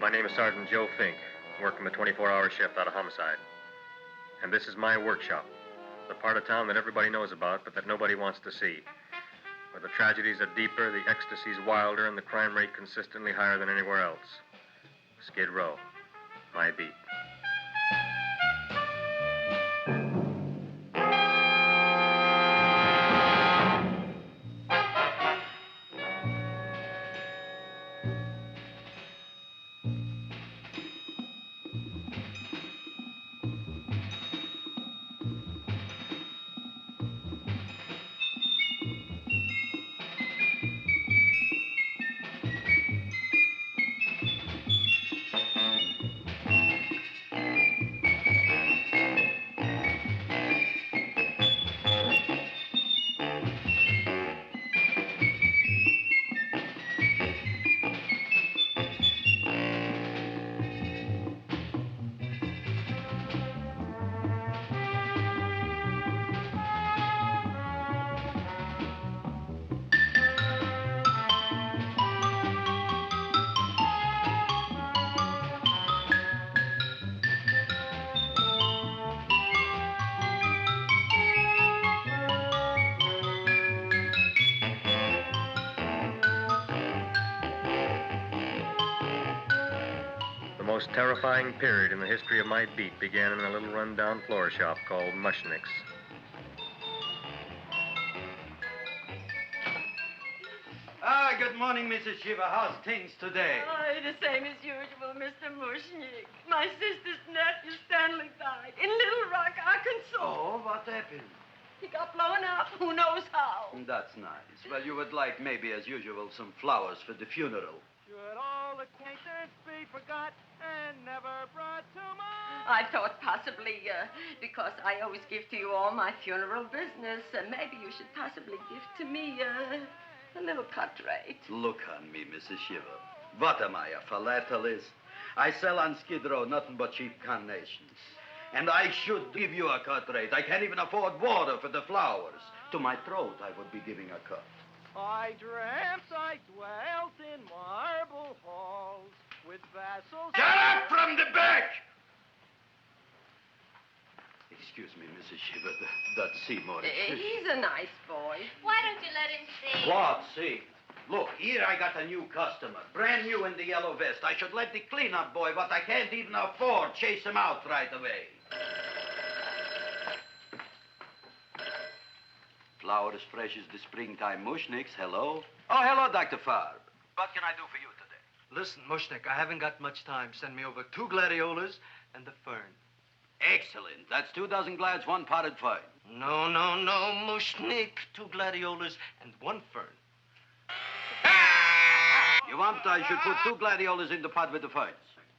My name is Sergeant Joe Fink, working a 24-hour shift out of homicide. And this is my workshop, the part of town that everybody knows about, but that nobody wants to see. Where the tragedies are deeper, the ecstasy's wilder, and the crime rate consistently higher than anywhere else. Skid Row, my beat. The most terrifying period in the history of my beat began in a little run-down floor shop called Mushnick's. Good morning, Mrs. Shiva. How's things today? Oh, the same as usual, Mr. Mushnick. My sister's nephew, Stanley, died in Little Rock, Arkansas. Oh, what happened? He got blown up. Who knows how? That's nice. Well, you would like, maybe as usual, some flowers for the funeral. Should all acquaintance be forgot and never brought to mind? I thought possibly, because I always give to you all my funeral business, maybe you should possibly give to me, a little cut rate. Look on me, Mrs. Shiva. What am I, a philatelist? I sell on Skid Row nothing but cheap carnations. And I should give you a cut rate. I can't even afford water for the flowers. To my throat, I would be giving a cut. I dreamt I dwelt in marble halls with vassals... Get up from the back! Excuse me, Mrs. Shiva, that's Seymour. He's a nice boy. Why don't you let him see? What, see? Look, here I got a new customer, brand new in the yellow vest. I should let the cleanup boy, what I can't even afford, chase him out right away. Flowers fresh as the springtime Mushnicks. Hello? Oh, hello, Dr. Farb. What can I do for you today? Listen, Mushnick, I haven't got much time. Send me over 2 gladiolas and the fern. Excellent. That's 2 dozen glads, 1 potted fern. No, Mushnick. 2 gladiolas and 1 fern. You want I should put 2 gladiolas in the pot with the ferns?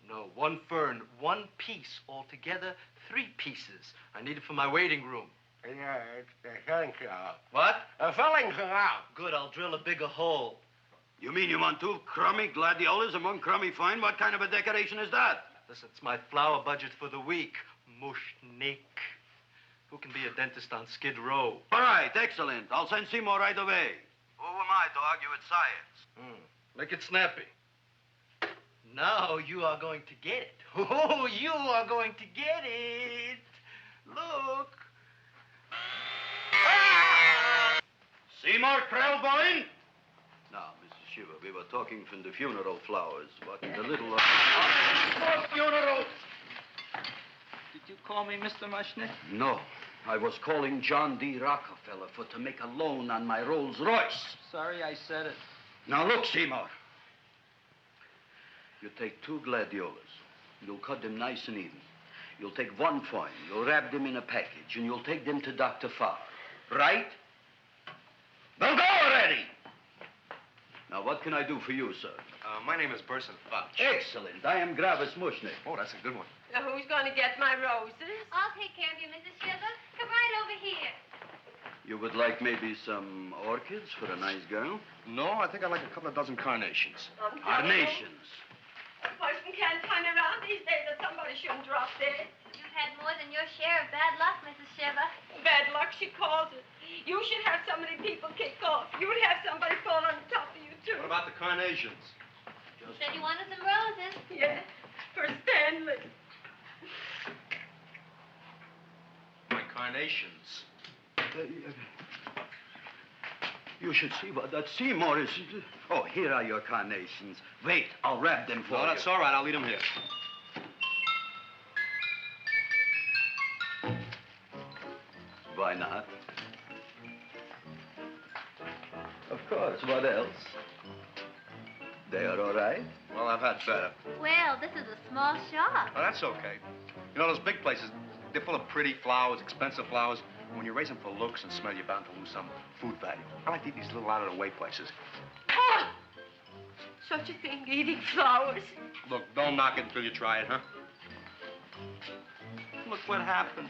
No, 1 fern, 1 piece. Altogether, 3 pieces. I need it for my waiting room. Yeah, it's the filling out. What? The filling's out. Good, I'll drill a bigger hole. You mean you want 2 crummy gladiolas and 1 crummy fern? What kind of a decoration is that? Listen, it's my flower budget for the week. Mushnick. Who can be a dentist on Skid Row? All right, excellent. I'll send Seymour right away. Who am I to argue with science? Make it snappy. Now you are going to get it. Oh, you are going to get it. Look. Seymour Krellboyne? Now, Mrs. Shiva, we were talking from the funeral flowers. What in the little... For funeral! Did you call me Mr. Mushnick? No. I was calling John D. Rockefeller to make a loan on my Rolls Royce. Sorry I said it. Now, look, Seymour. You take 2 gladiolas. You'll cut them nice and even. You'll take 1 fern. You'll wrap them in a package, and you'll take them to Dr. Farr. Right? Well, go already! Now, what can I do for you, sir? My name is Burson Fouch. Excellent. I am Gravis Mushnick. Oh, that's a good one. Who's going to get my roses? I'll take care of you, Mrs. Shiva. Come right over here. You would like maybe some orchids for a nice girl? No, I think I'd like a couple of dozen carnations. Carnations. A person can't turn around these days that somebody shouldn't drop dead. You've had more than your share of bad luck, Mrs. Shiva. Bad luck, she calls it. You should have so many people kick off. You'd have somebody fall on top of you, too. What about the carnations? Just Said you wanted some roses. Yes, for Stanley. My carnations. You should see what that Seymour is. Oh, here are your carnations. Wait, I'll wrap them for No, you. that's all right. I'll leave them here. Why not? Of course, what else? They are all right? Well, I've had better. Well, this is a small shop. Oh, that's okay. You know, those big places, they're full of pretty flowers, expensive flowers. When you raise them for looks and smell, you're bound to lose some food value. I like to eat these little out-of-the-way places. Oh! Such a thing, eating flowers. Look, don't knock it until you try it, huh? Look what happened.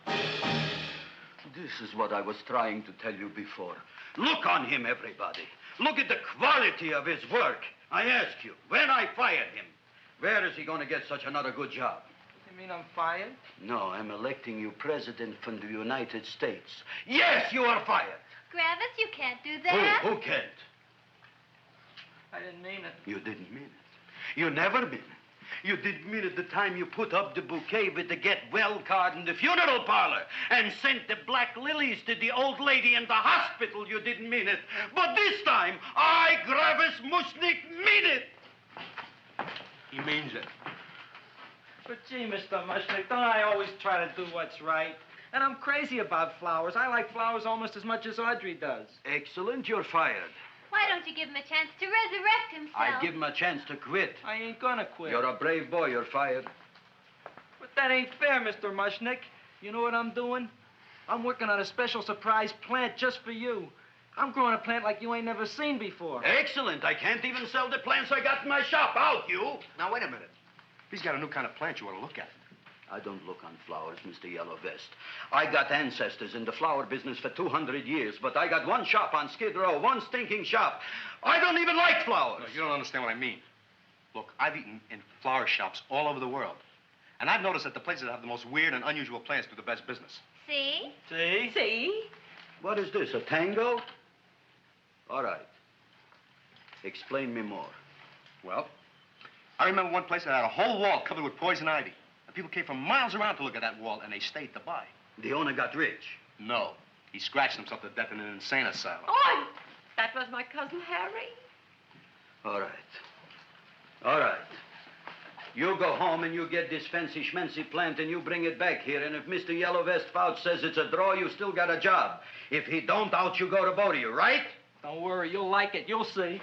This is what I was trying to tell you before. Look on him, everybody. Look at the quality of his work. I ask you, when I fired him, where is he going to get such another good job? You mean I'm fired? No, I'm electing you president from the United States. Yes, you are fired. Gravis, you can't do that. Who can't? I didn't mean it. You didn't mean it. You never mean it. You didn't mean it the time you put up the bouquet with the get well card in the funeral parlor and sent the black lilies to the old lady in the hospital. You didn't mean it. But this time, I, Gravis Mushnik, mean it. He means it. But gee, Mr. Mushnick, don't I always try to do what's right? And I'm crazy about flowers. I like flowers almost as much as Audrey does. Excellent, you're fired. Why don't you give him a chance to resurrect himself? I give him a chance to quit. I ain't gonna quit. You're a brave boy, you're fired. But that ain't fair, Mr. Mushnick. You know what I'm doing? I'm working on a special surprise plant just for you. I'm growing a plant like you ain't never seen before. Excellent. I can't even sell the plants I got in my shop. Out, you. Now, wait a minute. He's got a new kind of plant you want to look at. I don't look on flowers, Mr. Yellow Vest. I got ancestors in the flower business for 200 years, but I got one shop on Skid Row, one stinking shop. I don't even like flowers. No, you don't understand what I mean. Look, I've eaten in flower shops all over the world. And I've noticed that the places that have the most weird and unusual plants do the best business. See? See? See? What is this, a tango? All right. Explain me more. Well, I remember one place that had a whole wall covered with poison ivy. And people came from miles around to look at that wall, and they stayed to buy. The owner got rich. No. He scratched himself to death in an insane asylum. Oh, that was my cousin Harry. All right. All right. You go home and you get this fancy schmancy plant and you bring it back here. And if Mr. Yellow Vest Fouch says it's a draw, you still got a job. If he don't, out you go to both of you, right? Don't worry, you'll like it. You'll see.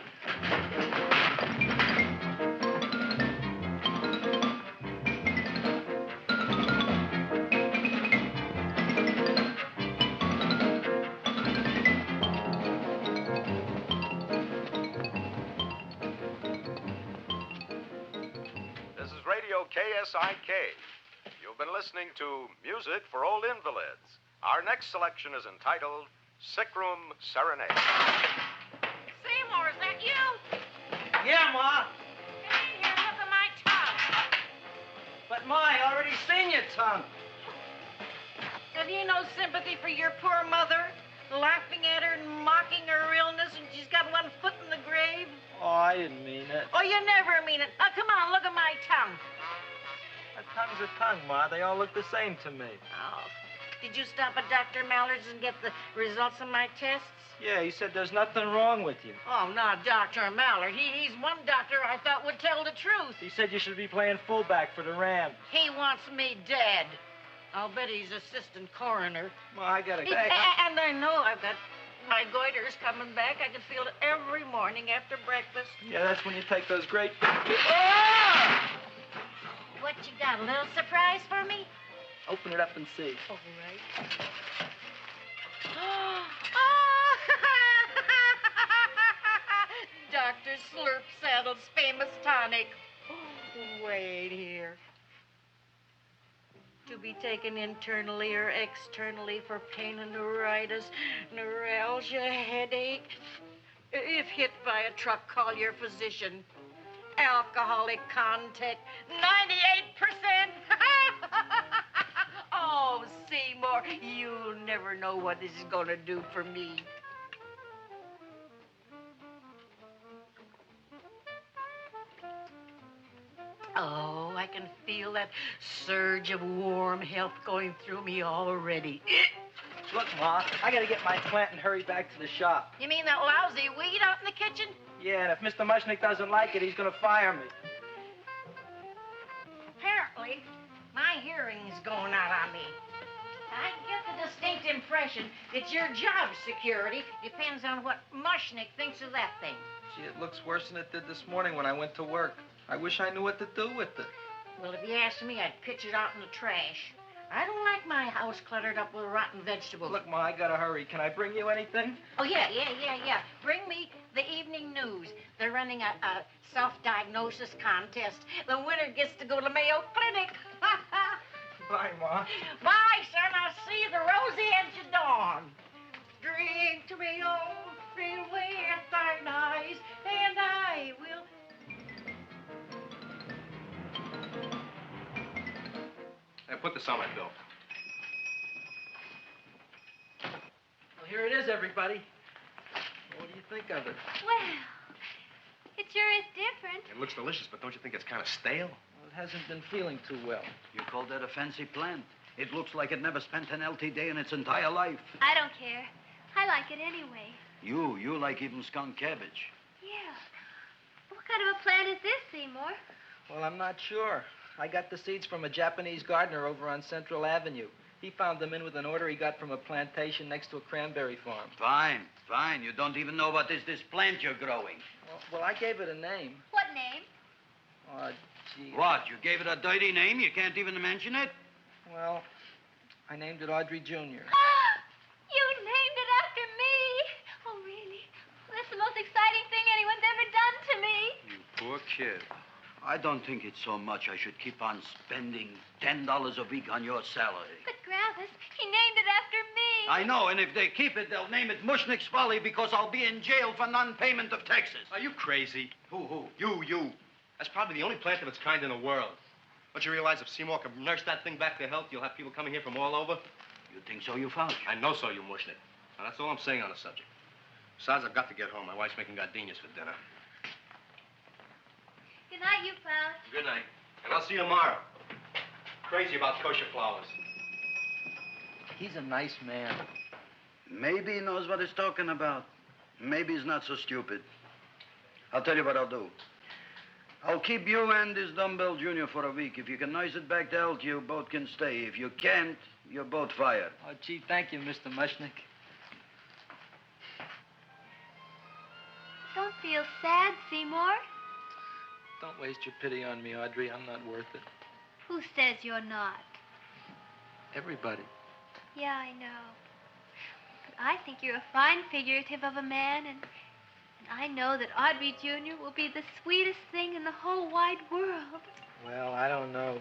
KSIK. You've been listening to Music for Old Invalids. Our next selection is entitled Sick Room Serenade. Seymour, is that you? Yeah, Ma. Hey, here, look at my tongue. But, Ma, I already seen your tongue. Have you no sympathy for your poor mother? Laughing at her and mocking her illness, and she's got one foot in the grave? Oh, I didn't mean it. Oh, you never mean it. Now, come on, look at my tongue. A tongue's a tongue, Ma. They all look the same to me. Oh, did you stop at Dr. Mallard's and get the results of my tests? Yeah, he said there's nothing wrong with you. Oh, not Dr. Mallard. He's one doctor I thought would tell the truth. He said you should be playing fullback for the Rams. He wants me dead. I'll bet he's assistant coroner. Ma, I gotta go. And I know I've got my goiter's coming back. I can feel it every morning after breakfast. Yeah, that's when you take those great... What you got, a little surprise for me? Open it up and see. All right. Dr. Slurp Saddle's famous tonic. Wait here. To be taken internally or externally for pain and neuritis, neuralgia, headache. If hit by a truck, call your physician. Alcoholic content, 98%. Oh, Seymour, you'll never know what this is going to do for me. Oh, I can feel that surge of warm health going through me already. Look, Ma, I gotta get my plant and hurry back to the shop. You mean that lousy weed out in the kitchen? Yeah, and if Mr. Mushnick doesn't like it, he's gonna fire me. Apparently, my hearing's going out on me. I get the distinct impression that your job security depends on what Mushnick thinks of that thing. Gee, it looks worse than it did this morning when I went to work. I wish I knew what to do with it. Well, if you asked me, I'd pitch it out in the trash. I don't like my house cluttered up with rotten vegetables. Look, Ma, I gotta hurry. Can I bring you anything? Oh, yeah. Bring me the evening news. They're running a self-diagnosis contest. The winner gets to go to Mayo Clinic. Bye, Ma. Bye, son. I'll see you the rosy edge of dawn. Drink to me, old friend, with thine eyes, and I will... Hey, put this on my bill. Well, here it is, everybody. What do you think of it? Well, it sure is different. It looks delicious, but don't you think it's kind of stale? Well, it hasn't been feeling too well. You call that a fancy plant? It looks like it never spent an LT day in its entire life. I don't care. I like it anyway. You like even skunk cabbage. Yeah. What kind of a plant is this, Seymour? Well, I'm not sure. I got the seeds from a Japanese gardener over on Central Avenue. He found them in with an order he got from a plantation next to a cranberry farm. Fine. You don't even know what is this plant you're growing. Well, I gave it a name. What name? Oh, gee. What? You gave it a dirty name? You can't even mention it? Well, I named it Audrey Jr. You named it after me. Oh, really? That's the most exciting thing anyone's ever done to me. You poor kid. I don't think it's so much I should keep on spending $10 a week on your salary. But, Gravis, he named it after me. I know, and if they keep it, they'll name it Mushnick's Folly because I'll be in jail for non-payment of taxes. Are you crazy? Who? You. That's probably the only plant of its kind in the world. Don't you realize if Seymour can nurse that thing back to health, you'll have people coming here from all over? You think so, you found? I know so, you Mushnick. Now, that's all I'm saying on the subject. Besides, I've got to get home. My wife's making gardenias for dinner. Good night, you pal. Good night. And I'll see you tomorrow. Crazy about kosher flowers. He's a nice man. Maybe he knows what he's talking about. Maybe he's not so stupid. I'll tell you what I'll do. I'll keep you and this dumbbell junior for a week. If you can nurse it back to health, you both can stay. If you can't, you're both fired. Oh, gee, thank you, Mr. Mushnick. Don't feel sad, Seymour. Don't waste your pity on me, Audrey. I'm not worth it. Who says you're not? Everybody. Yeah, I know. But I think you're a fine figurative of a man, and I know that Audrey Jr. will be the sweetest thing in the whole wide world. Well, I don't know.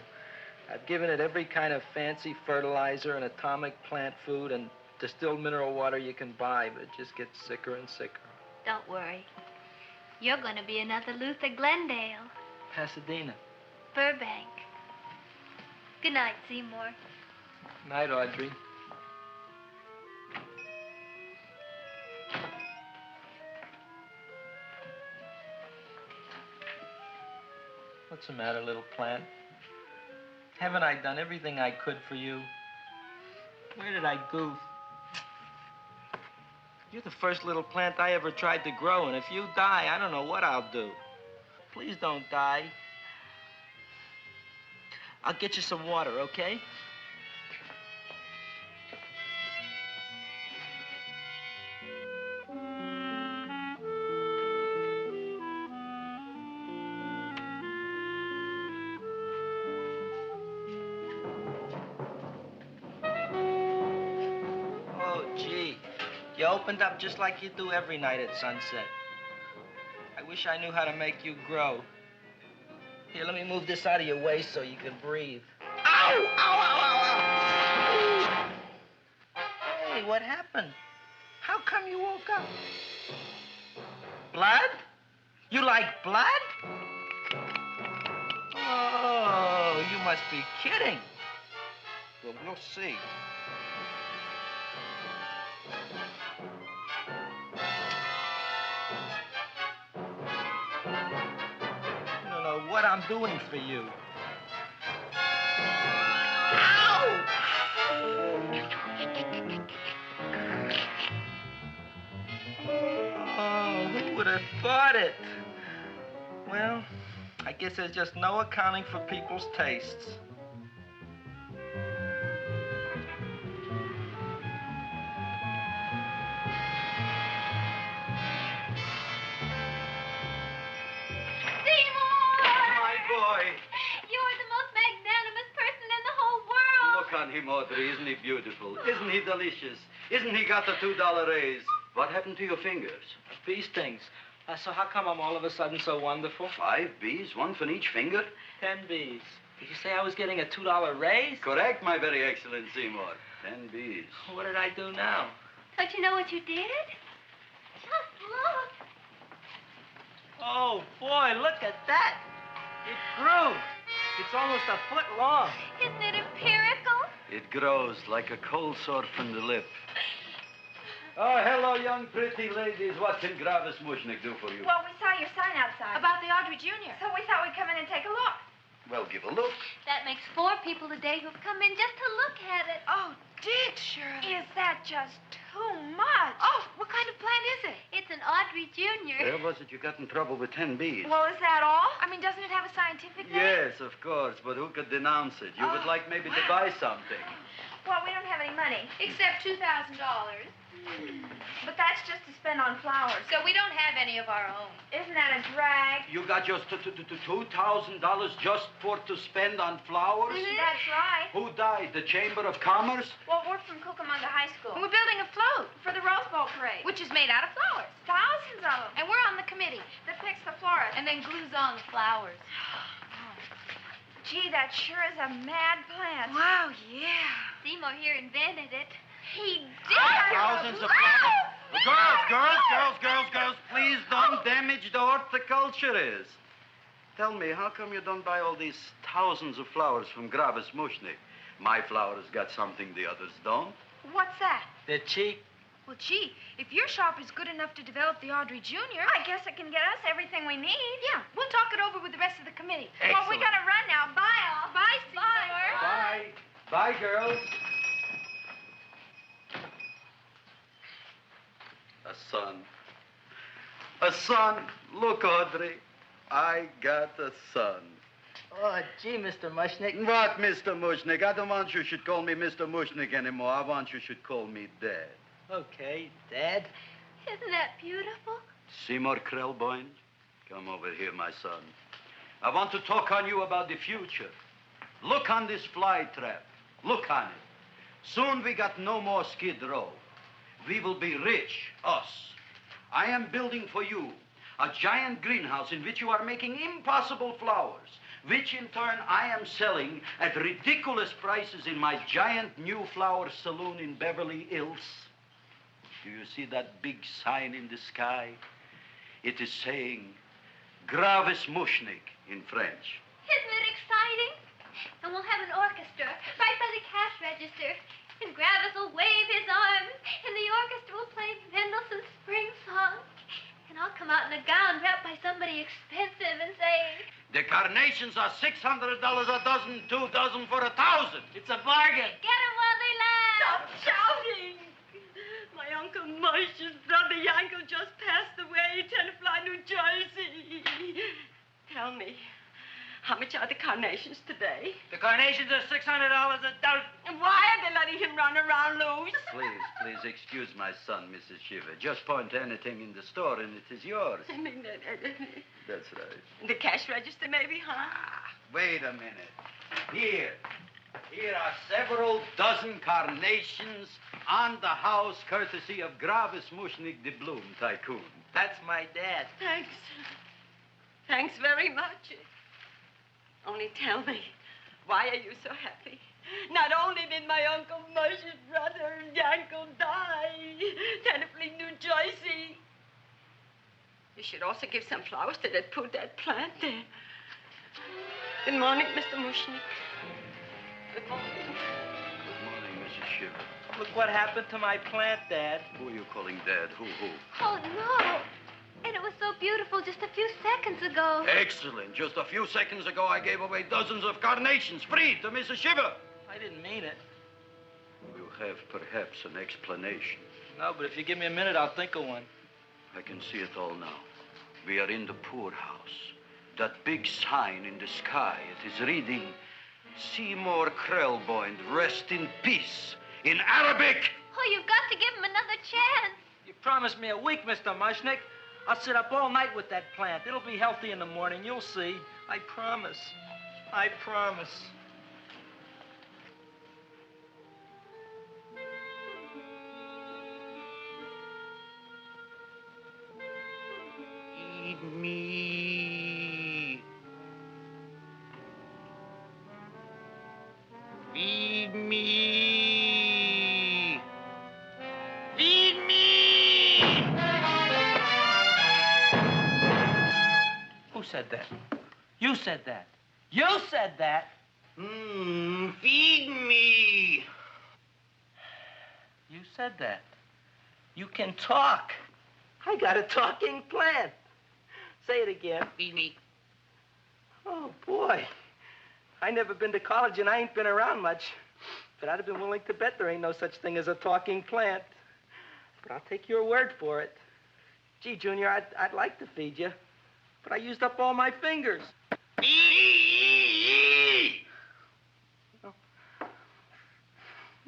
I've given it every kind of fancy fertilizer and atomic plant food and distilled mineral water you can buy, but it just gets sicker and sicker. Don't worry. You're going to be another Luther Glendale. Pasadena. Burbank. Good night, Seymour. Night, Audrey. What's the matter, little plant? Haven't I done everything I could for you? Where did I goof? You're the first little plant I ever tried to grow, and if you die, I don't know what I'll do. Please don't die. I'll get you some water, okay? You opened up just like you do every night at sunset. I wish I knew how to make you grow. Here, let me move this out of your way so you can breathe. Ow! Ow, ow, ow, ow! Hey, what happened? How come you woke up? Blood? You like blood? Oh, you must be kidding. Well, we'll see. what I'm doing for you. Oh, who would have thought it? Well, I guess there's just no accounting for people's tastes. On him, Audrey. Isn't he beautiful? Isn't he delicious? Isn't he got the $2 raise? What happened to your fingers? Bee stings. So how come I'm all of a sudden so wonderful? 5 bees, one for each finger? 10 bees. Did you say I was getting a $2 raise? Correct, my very excellent Seymour. 10 bees. What did I do now? Don't you know what you did? Just look. Oh, boy, look at that. It grew. It's almost a foot long. Isn't it empirical? It grows like a cold sore from the lip. Oh, hello, young pretty ladies. What can Gravis Mushnik do for you? Well, we saw your sign outside. About the Audrey Jr. So we thought we'd come in and take a look. Well, give a look. That makes 4 people today who've come in just to look at it. Oh, Dick, Shirley. Is that just too much? Oh, what kind of plant is it? It's an Audrey Jr. Where was it you got in trouble with 10 bees? Well, is that all? I mean, doesn't it have a scientific name? Yes, of course, but who could denounce it? You would like maybe to buy something. Well, we don't have any money. Except $2,000. But that's just to spend on flowers. So we don't have any of our own. Isn't that a drag? You got just $2,000 just to spend on flowers? Mm-hmm. That's right. Who died? The Chamber of Commerce? Well, we're from Cucamonga High School. We're building a float for the Rose Bowl parade. Which is made out of flowers. Thousands of them. And we're on the committee that picks the florists. And then glues on the flowers. Gee, that sure is a mad plant. Wow, yeah. Seymour here invented it. He did. Thousands of flowers. Girls, please don't damage the horticulturist. Tell me, how come you don't buy all these thousands of flowers from Gravis Mushnik? My flowers got something the others don't. What's that? They're cheap. Well, gee, if your shop is good enough to develop the Audrey Jr., I guess it can get us everything we need. Yeah, we'll talk it over with the rest of the committee. Excellent. Well, we gotta run now. Bye, all. Bye, Seymour. Bye. Bye, girls. A son. A son. Look, Audrey. I got a son. Oh, gee, Mr. Mushnik. What, Mr. Mushnik? I don't want you should call me Mr. Mushnik anymore. I want you should call me Dad. Okay, Dad. Isn't that beautiful? Seymour Krelboyne, come over here, my son. I want to talk on you about the future. Look on this fly trap. Look on it. Soon we got no more Skid Row. We will be rich, us. I am building for you a giant greenhouse in which you are making impossible flowers, which in turn I am selling at ridiculous prices in my giant new flower saloon in Beverly Hills. Do you see that big sign in the sky? It is saying Gravis Mushnik in French. Isn't it exciting? And we'll have an orchestra right by the cash register. And Gravis will wave his arms, and the orchestra will play Mendelssohn's Spring Song. And I'll come out in a gown wrapped by somebody expensive and say, The carnations are $600 a dozen, 2 dozen for 1,000. It's a bargain. get 'em while they last. Stop shouting! My Uncle Mush's brother Yankel just passed away, Tenafly, New Jersey. Tell me, how much are the carnations today? The carnations are $600 a dozen. And why are they letting him run around loose? Please excuse my son, Mrs. Shiver. Just point to anything in the store and it is yours. I mean, That's right. the cash register maybe, huh? Wait a minute. Here are several dozen carnations on the house, courtesy of Gravis Mushnik, the Bloom Tycoon. That's my dad. Thanks. Thanks very much. Only tell me, why are you so happy? Not only did my Uncle Mush's brother Yankel die, Tenafly, New Jersey, you should also give some flowers to that poor dead plant there. Good morning, Mr. Mushnik. Good morning. Good morning, Mrs. Shiver. Look what happened to my plant, Dad. Who are you calling Dad? Who? Oh, no. And it was so beautiful just a few seconds ago. Excellent. Just a few seconds ago, I gave away dozens of carnations free to Mrs. Shiver. I didn't mean it. You have perhaps an explanation. No, but if you give me a minute, I'll think of one. I can see it all now. We are in the poorhouse. That big sign in the sky, it is reading, Seymour Krelboyne, rest in peace, in Arabic. Oh, you've got to give him another chance. You promised me a week, Mr. Mushnick. I'll sit up all night with that plant. It'll be healthy in the morning. You'll see. I promise. I promise. Feed me. Feed me. Feed me. Who said that? You said that. You said that. Feed me. You said that. You can talk. I got a talking plant. Say it again. Feed me. Oh, boy. I never been to college and I ain't been around much. But I'd have been willing to bet there ain't no such thing as a talking plant. But I'll take your word for it. Gee, Junior, I'd like to feed you. But I used up all my fingers. Oh.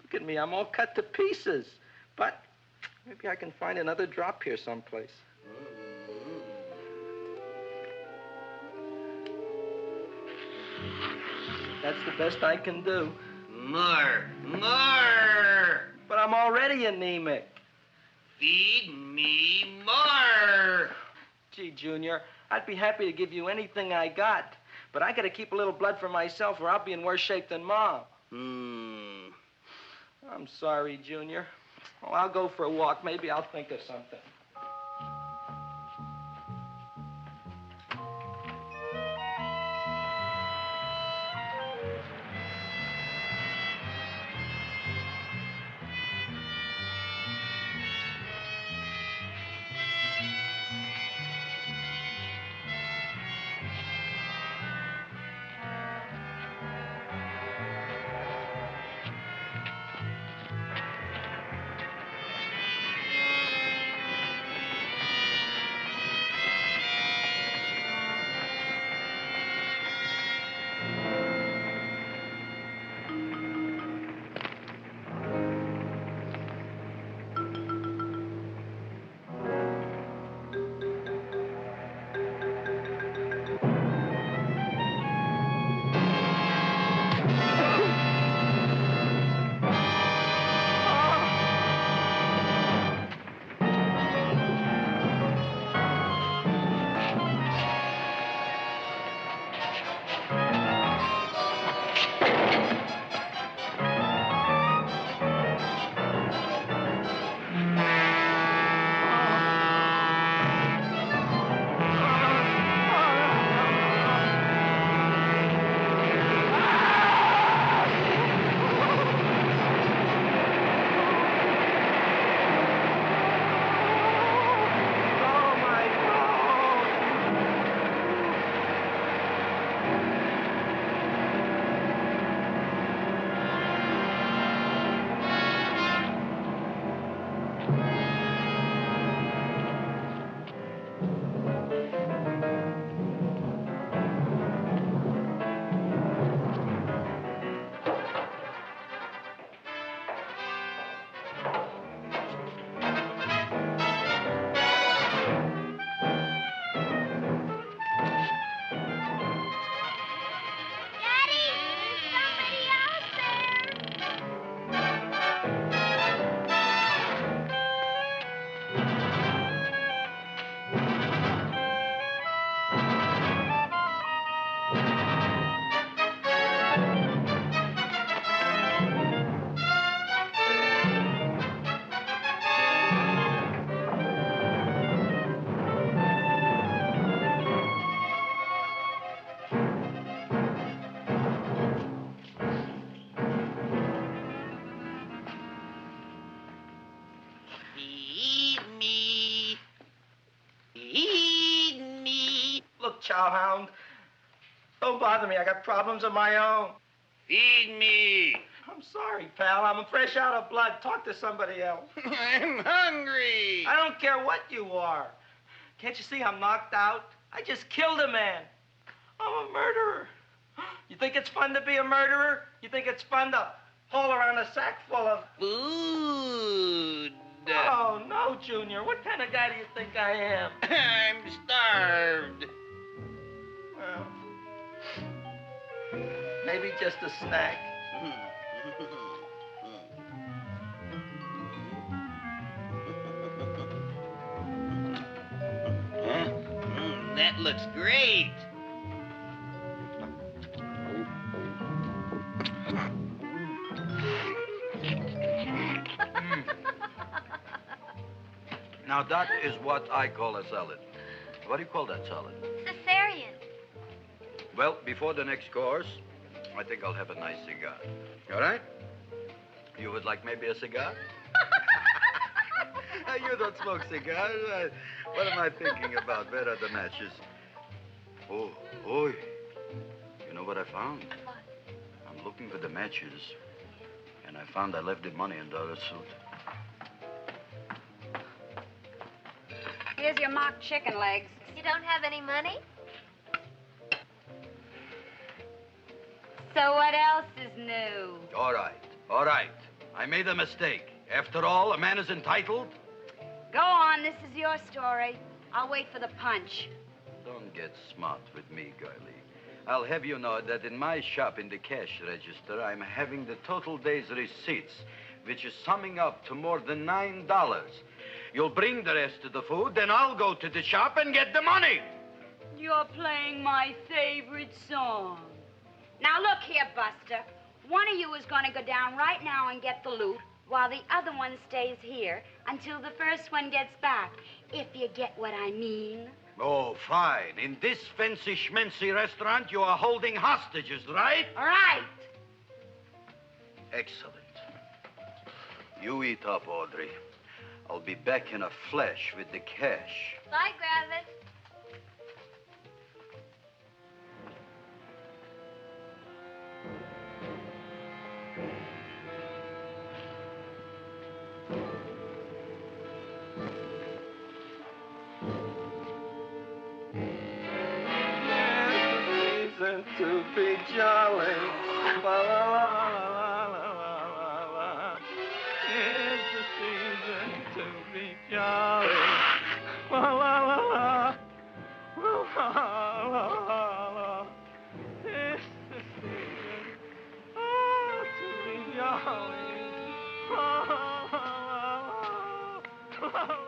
Look at me. I'm all cut to pieces. But maybe I can find another drop here someplace. That's the best I can do. More. But I'm already anemic. Feed me more. Gee, Junior, I'd be happy to give you anything I got. But I gotta keep a little blood for myself or I'll be in worse shape than Mom. I'm sorry, Junior. Oh, I'll go for a walk. Maybe I'll think of something. cowhound. Don't bother me. I got problems of my own. Feed me. I'm sorry, pal. I'm fresh out of blood. Talk to somebody else. I'm hungry. I don't care what you are. Can't you see I'm knocked out? I just killed a man. I'm a murderer. You think it's fun to be a murderer? You think it's fun to haul around a sack full of... Food. Oh, no, Junior. What kind of guy do you think I am? I'm starved. Well, maybe just a snack. That looks great. Now, that is what I call a salad. What do you call that salad? Cesarean. Well, before the next course, I think I'll have a nice cigar. All right? You would like maybe a cigar? You don't smoke cigars. What am I thinking about? Where are the matches? Oh, you know what I found? What? I'm looking for the matches, and I found I left the money in the other suit. Here's your mock chicken legs. You don't have any money? So what else is new? All right. I made a mistake. After all, a man is entitled. Go on, this is your story. I'll wait for the punch. Don't get smart with me, girlie. I'll have you know that in my shop in the cash register, I'm having the total day's receipts, which is summing up to more than $9. You'll bring the rest of the food, then I'll go to the shop and get the money. You're playing my favorite song. Now, look here, Buster. One of you is going to go down right now and get the loot, while the other one stays here until the first one gets back, if you get what I mean. Oh, fine. In this fancy schmancy restaurant, you are holding hostages, right? Right. Excellent. You eat up, Audrey. I'll be back in a flash with the cash. Bye, Gravis. To be jolly. La, la, la, la, la, la, la. It's the season to be jolly. La, la, la, la. La, la, la, la. It's the season to be jolly. La, la, la, la, la, la.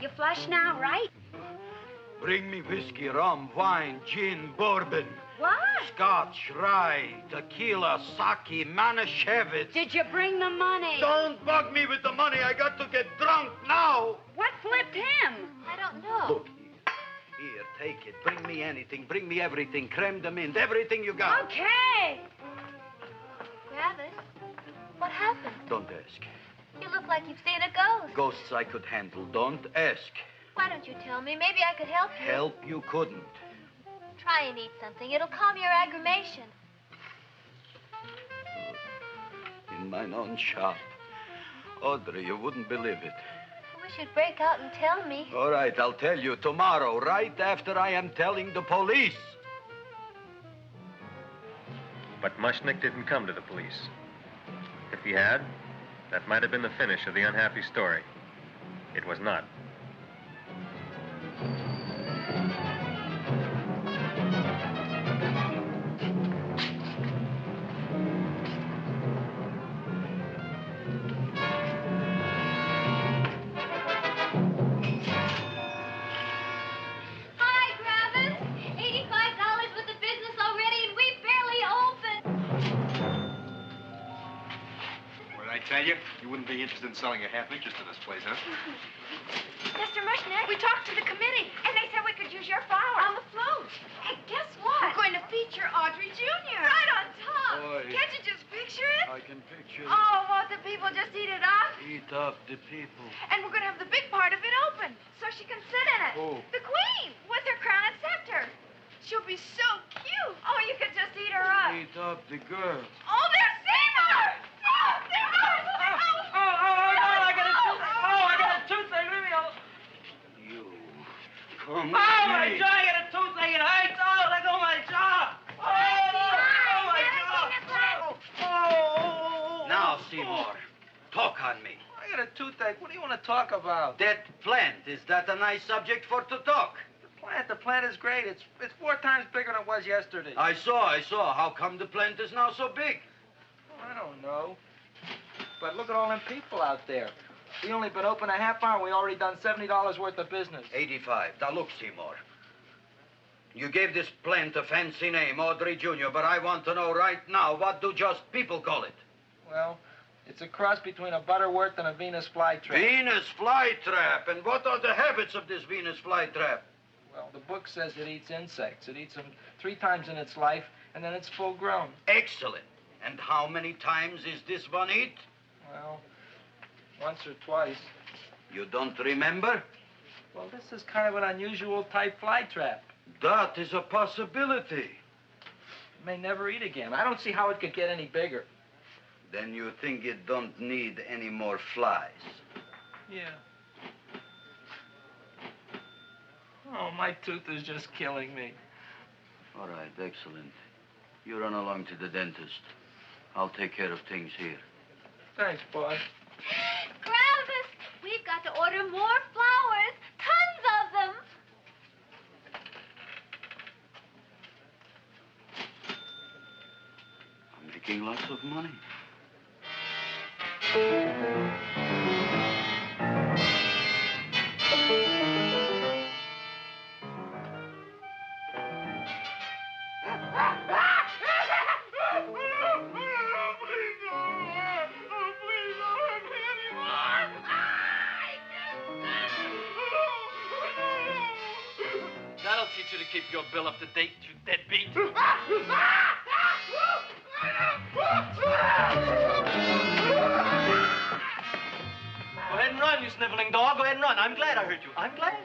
You flush now, right? Bring me whiskey, rum, wine, gin, bourbon. What? Scotch, rye, tequila, sake, Manischewitz. Did you bring the money? Don't bug me with the money. I got to get drunk now. What flipped him? I don't know. Look, here, take it. Bring me anything. Bring me everything. Creme de menthe, everything you got. Okay. Gravis, what happened? Don't ask. You look like you've seen a ghost. Ghosts I could handle. Don't ask. Why don't you tell me? Maybe I could help you. Help you couldn't. Try and eat something. It'll calm your aggravation. In mine own shop. Audrey, you wouldn't believe it. I wish you'd break out and tell me. All right, I'll tell you tomorrow, right after I am telling the police. But Mushnick didn't come to the police. If he had, that might have been the finish of the unhappy story. It was not. Hi, Gravis. $85 with the business already, and we barely opened. What did I tell you? You wouldn't be interested in selling a half interest in this place, huh? Mr. Mushnick, we talked to the committee, and they said we could use your flower on the float. Hey, guess what? We're going to feature Audrey Jr. Right on top. Boy. Can't you just picture it? I can picture it. Oh, won't the people just eat it up? Eat Eat up the people. And we're going to have the big part of it open so she can sit in it. Who? The queen with her crown and scepter. She'll be so cute. Oh, you could just eat her up. Eat up the girls. Oh, there's Seymour! Oh, Seymour! I got a toothache. Leave me alone. You. Come Oh, my jaw, I got a toothache. It hurts. Oh, let go of my jaw. Oh, my jaw. Oh. Now, Seymour, talk on me. I got a toothache. What do you want to talk about? That plant, is that a nice subject for to talk? The plant is great. It's 4 times bigger than it was yesterday. I saw. How come the plant is now so big? I don't know. But look at all them people out there. We only been open a half hour, and we already done $70 worth of business. 85. Now, look, Seymour. You gave this plant a fancy name, Audrey Jr., but I want to know right now, what do just people call it? Well, it's a cross between a Butterworth and a Venus flytrap. Venus flytrap. And what are the habits of this Venus flytrap? Well, the book says it eats insects. It eats them 3 times in its life, and then it's full grown. Excellent. And how many times is this one eat? Well, once or twice. You don't remember? Well, this is kind of an unusual type flytrap. That is a possibility. It may never eat again. I don't see how it could get any bigger. Then you think it don't need any more flies? Yeah. Oh, my tooth is just killing me. All right, excellent. You run along to the dentist. I'll take care of things here. Thanks, boss. Gravis, we've got to order more flowers. Tons of them. I'm making lots of money. That'll teach you to keep your bill up to date, you deadbeat. Go ahead and run, you sniveling dog. Go ahead and run. I'm glad I hurt you. I'm glad.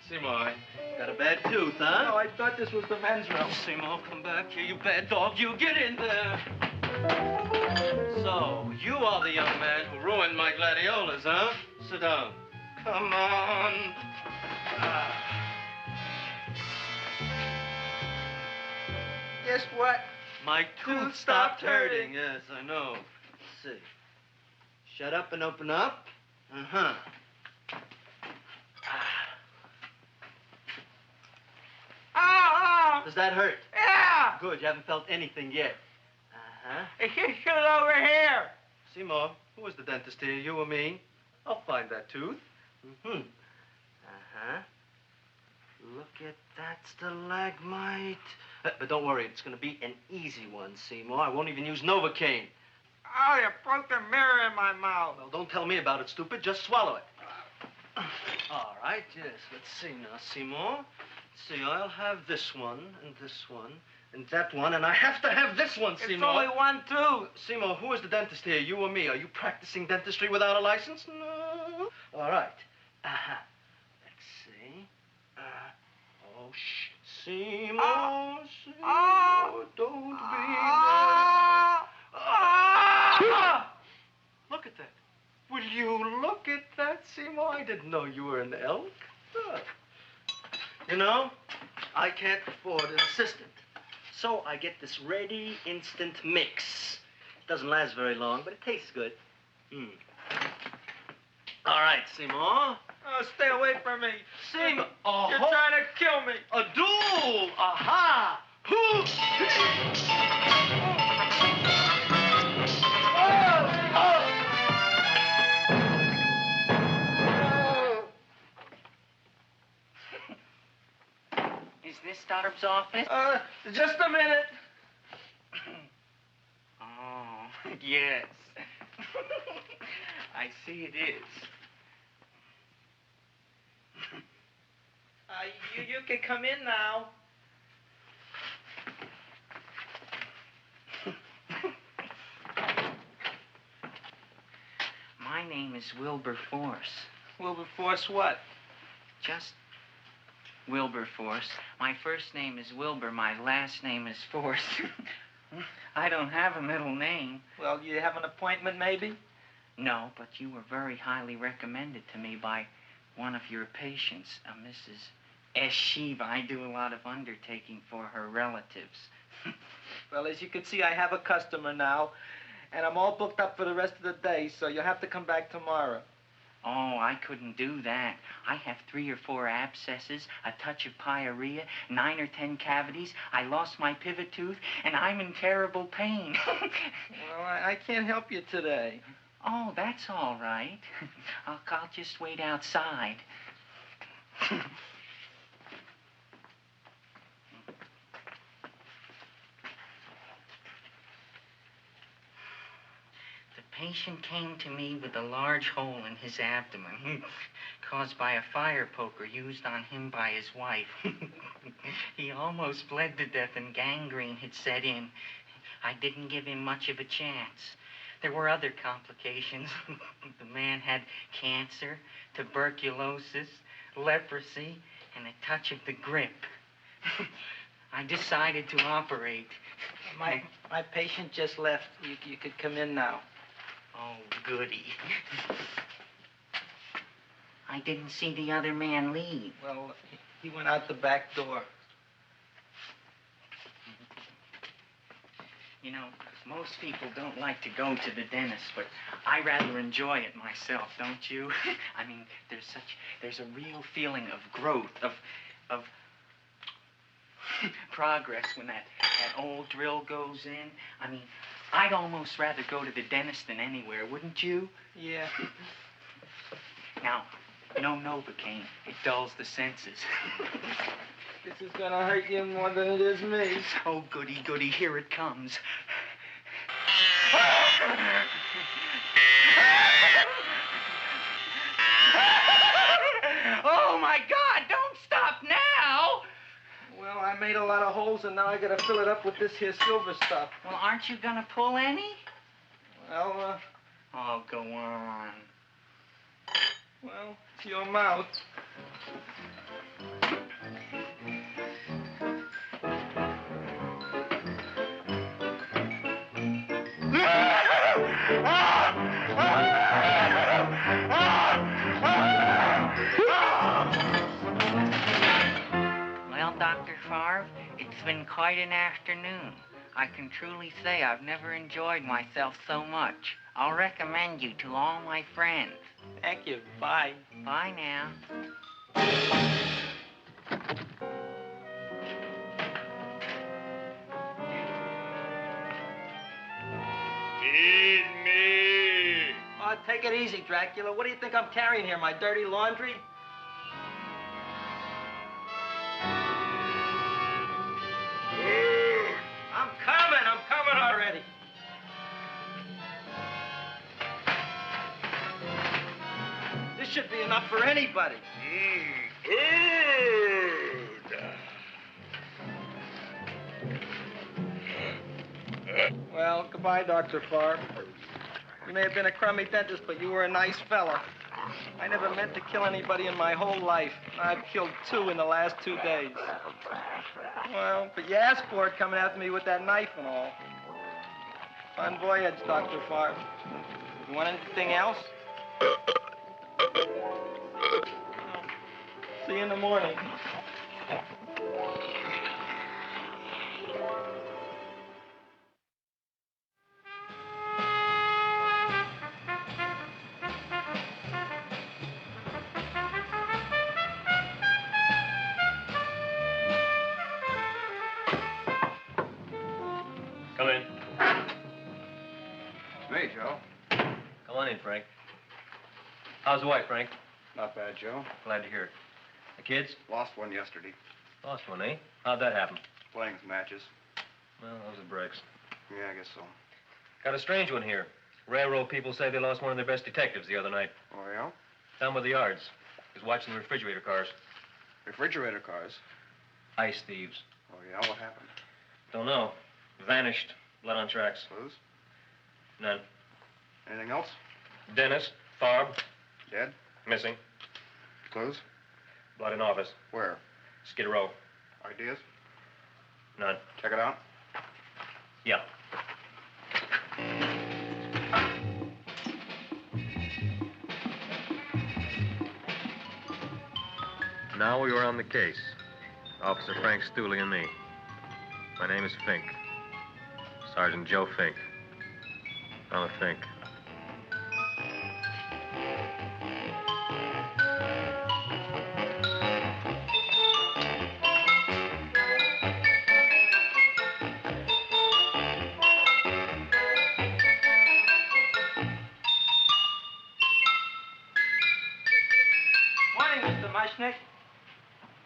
Seymour, got a bad tooth, huh? No, I thought this was the men's room. Seymour, come back here, you bad dog. You get in there. So, you are the young man who ruined my gladiolas, huh? Sit down. Come on. Guess what? My tooth stopped hurting. Yes, I know. Let's see. Shut up and open up. Uh-huh. Oh! Does that hurt? Yeah! Good, you haven't felt anything yet. Uh-huh. Hey, shoot it over here. Seymour, who was the dentist here, you or me? I'll find that tooth. Mm-hmm. Uh-huh. Look at that stalagmite. But don't worry, it's going to be an easy one, Seymour. I won't even use Novocaine. Oh, you broke the mirror in my mouth. Well, don't tell me about it, stupid. Just swallow it. All right, yes. Let's see now, Seymour. Let's see, I'll have this one, and that one, and I have to have this one, Seymour. It's only one tooth. Seymour, who is the dentist here, you or me? Are you practicing dentistry without a license? No. All right. Uh-huh. Let's see. Oh, shh. Seymour, Seymour, don't be mad. Look at that. Will you look at that, Seymour? I didn't know you were an elk. You know, I can't afford an assistant. So I get this ready instant mix. It doesn't last very long, but it tastes good. All right, Seymour. Oh, stay away from me. Seymour. You're trying to kill me. A duel. Aha. Is this Stoddard's office? Just a minute. Oh, yes. I see it is. You can come in now. My name is Wilberforce. Wilberforce what? Just Wilberforce. My first name is Wilbur. My last name is Force. I don't have a middle name. Well, you have an appointment, maybe? No, but you were very highly recommended to me by one of your patients, a Mrs. S. Shiva. I do a lot of undertaking for her relatives. Well, as you can see, I have a customer now, and I'm all booked up for the rest of the day, so you'll have to come back tomorrow. Oh, I couldn't do that. I have 3 or 4 abscesses, a touch of pyorrhea, 9 or 10 cavities. I lost my pivot tooth, and I'm in terrible pain. Well, I can't help you today. Oh, that's all right. I'll just wait outside. The patient came to me with a large hole in his abdomen, caused by a fire poker used on him by his wife. He almost bled to death and gangrene had set in. I didn't give him much of a chance. There were other complications. The man had cancer, tuberculosis, leprosy, and a touch of the grip. I decided to operate. My patient just left. You could come in now. Oh, goody. I didn't see the other man leave. Well, he went out the back door. You know, most people don't like to go to the dentist, but I rather enjoy it myself, don't you? I mean, there's a real feeling of growth, of progress when that old drill goes in. I mean, I'd almost rather go to the dentist than anywhere, wouldn't you? Yeah. Now, no Novocaine. It dulls the senses. This is gonna hurt you more than it is me. Oh, goody, goody, here it comes. Oh, my God, don't stop now! Well, I made a lot of holes, and now I gotta fill it up with this here silver stuff. Well, aren't you gonna pull any? Well, Oh, go on. Well, it's your mouth. Well, Dr. Favre, it's been quite an afternoon. I can truly say I've never enjoyed myself so much. I'll recommend you to all my friends. Thank you. Bye. Bye now. Feed me. Oh, take it easy, Dracula. What do you think I'm carrying here, my dirty laundry? I'm coming already. This should be enough for anybody. Well, goodbye, Dr. Favre. You may have been a crummy dentist, but you were a nice fella. I never meant to kill anybody in my whole life. I've killed 2 in the last 2 days. Well, but you asked for it coming after me with that knife and all. Fun voyage, Dr. Favre. You want anything else? See you in the morning. Come in. Hey, Joe. Come on in, Frank. How's the wife, Frank? Not bad, Joe. Glad to hear it. The kids? Lost one yesterday. Lost one, eh? How'd that happen? Playing some matches. Well, those are breaks. Yeah, I guess so. Got a strange one here. Railroad people say they lost one of their best detectives the other night. Oh, yeah? Down by the yards. He was watching the refrigerator cars. Refrigerator cars? Ice thieves. Oh, yeah? What happened? Don't know. Vanished. Blood on tracks. Clues? None. Anything else? Dennis, Farb. Dead? Missing. Clues? Blood in office. Where? Skid Row. Ideas? None. Check it out. Yeah. Now we were on the case. Officer Frank Stooley and me. My name is Fink. Sergeant Joe Fink. I'm a Fink. Morning, Mr. Mushnick.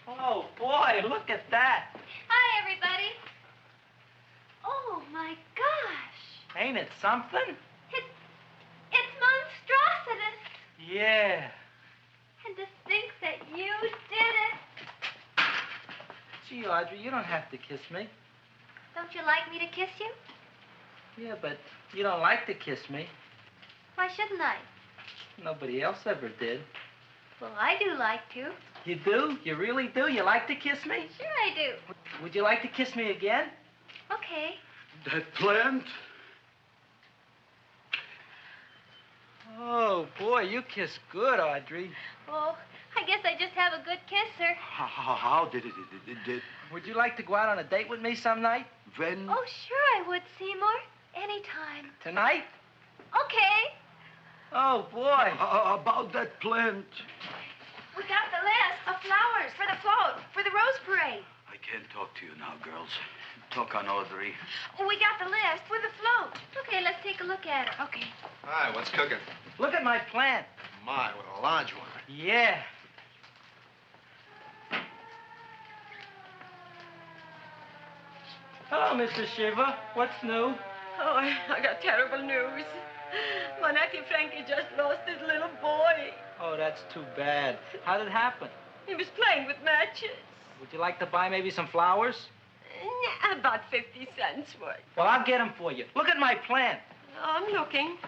Oh, boy, look at that. Hi, everybody. Oh, my gosh. Ain't it something? It's monstrositous. Yeah. And to think that you did it. Gee, Audrey, you don't have to kiss me. Don't you like me to kiss you? Yeah, but you don't like to kiss me. Why shouldn't I? Nobody else ever did. Well, I do like to. You do? You really do? You like to kiss me? Sure I do. Would you like to kiss me again? Okay. That plant? Oh, boy, you kiss good, Audrey. Oh, I guess I just have a good kisser. How did it? Would you like to go out on a date with me some night? When? Oh, sure I would, Seymour. Anytime. Tonight? Okay. Oh, boy. About that plant. We got the list of flowers for the float, for the Rose Parade. I can't talk to you now, girls. Talk on Audrey. We got the list for the float. Okay, let's take a look at it. Okay. Hi, what's cooking? Look at my plant. My, what a large one. Yeah. Hello, Mr. Shiva. What's new? Oh, I got terrible news. My nephew Frankie just lost his little boy. Oh, that's too bad. How did it happen? He was playing with matches. Would you like to buy maybe some flowers? About 50 cents worth. Well, I'll get them for you. Look at my plant. I'm looking.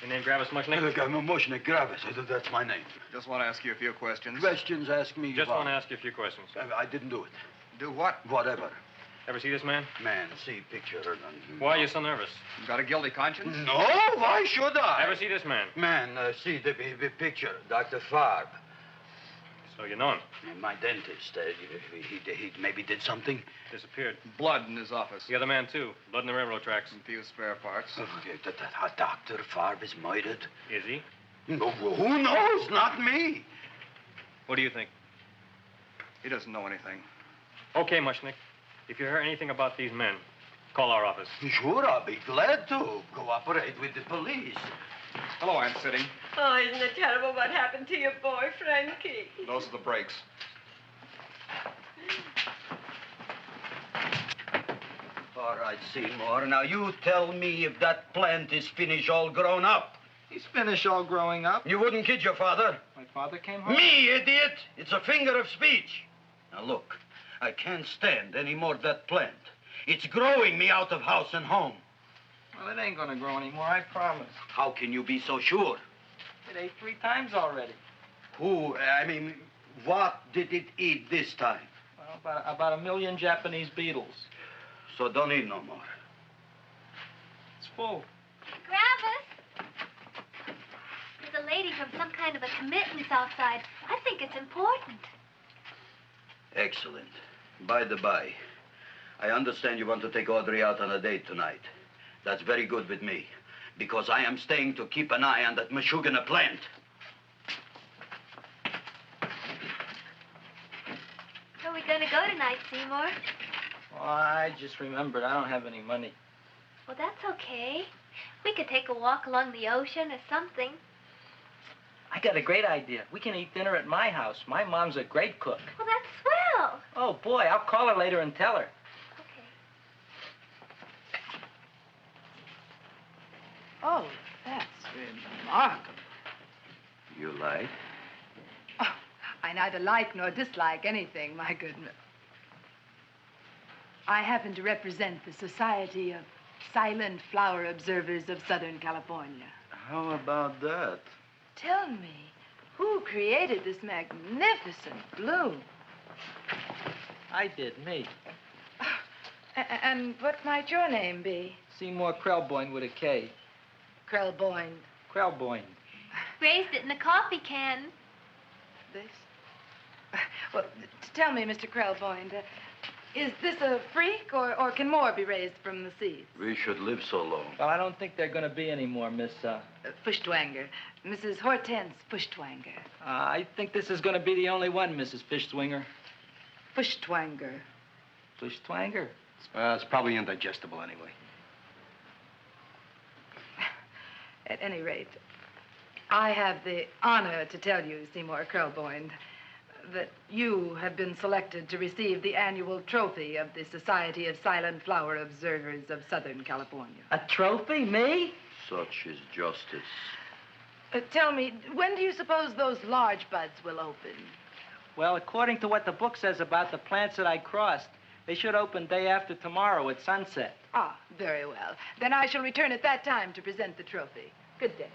Your name Gravis Mushnick? Look, I'm a Mushnick Gravis. That's my name. Just want to ask you a few questions. Questions, ask me. Just want to ask you a few questions. I didn't do it. Do what? Whatever. Ever see this man? Man, see picture. Why are you so nervous? You got a guilty conscience? No, why should I? Ever see this man? Man, see the picture. Dr. Farb. So you know him? My dentist. He maybe did something. Disappeared. Blood in his office. The other man, too. Blood in the railroad tracks. And a few spare parts. Dr. Farb is murdered. Is he? No, who knows? Not me. What do you think? He doesn't know anything. Okay, Mushnick. If you hear anything about these men, call our office. Sure, I'll be glad to cooperate with the police. Hello, Aunt Sitting. Oh, isn't it terrible what happened to your boy, Frankie? Those are the brakes. All right, Seymour. Now, you tell me if that plant is finished all grown up. He's finished all growing up. You wouldn't kid your father? My father came home? Me, idiot! It's a figure of speech. Now, look. I can't stand any more of that plant. It's growing me out of house and home. Well, it ain't gonna grow anymore, I promise. How can you be so sure? It ate 3 times already. What did it eat this time? Well, about 1 million Japanese beetles. So don't eat no more. It's full. Gravis! There's a lady from some kind of a committance outside. I think it's important. Excellent. By the by, I understand you want to take Audrey out on a date tonight. That's very good with me, because I am staying to keep an eye on that Meshuggah plant. Where are we going to go tonight, Seymour? Well, I just remembered I don't have any money. Well, that's okay. We could take a walk along the ocean or something. I got a great idea. We can eat dinner at my house. My mom's a great cook. Well, that's swell. Oh, boy, I'll call her later and tell her. Okay. Oh, that's remarkable. You like? Oh, I neither like nor dislike anything, my goodness. I happen to represent the Society of Silent Flower Observers of Southern California. How about that? Tell me, who created this magnificent bloom? I did, me. And what might your name be? Seymour Krelboyne with a K. Krelboyne. Krelboyne. Raised it in a coffee can. This? Well, tell me, Mr. Krelboyne, is this a freak, or can more be raised from the seeds? We should live so long. Well, I don't think they're going to be any more, Miss, Fuschtwanger. Mrs. Hortense Fuschtwanger. I think this is going to be the only one, Mrs. Fischtwinger. Fuschtwanger. Fischtwanger? It's probably indigestible anyway. At any rate, I have the honor to tell you, Seymour Krelboyne, that you have been selected to receive the annual trophy of the Society of Silent Flower Observers of Southern California. A trophy? Me? Such is justice. Tell me, when do you suppose those large buds will open? Well, according to what the book says about the plants that I crossed, they should open day after tomorrow at sunset. Ah, very well. Then I shall return at that time to present the trophy. Good day.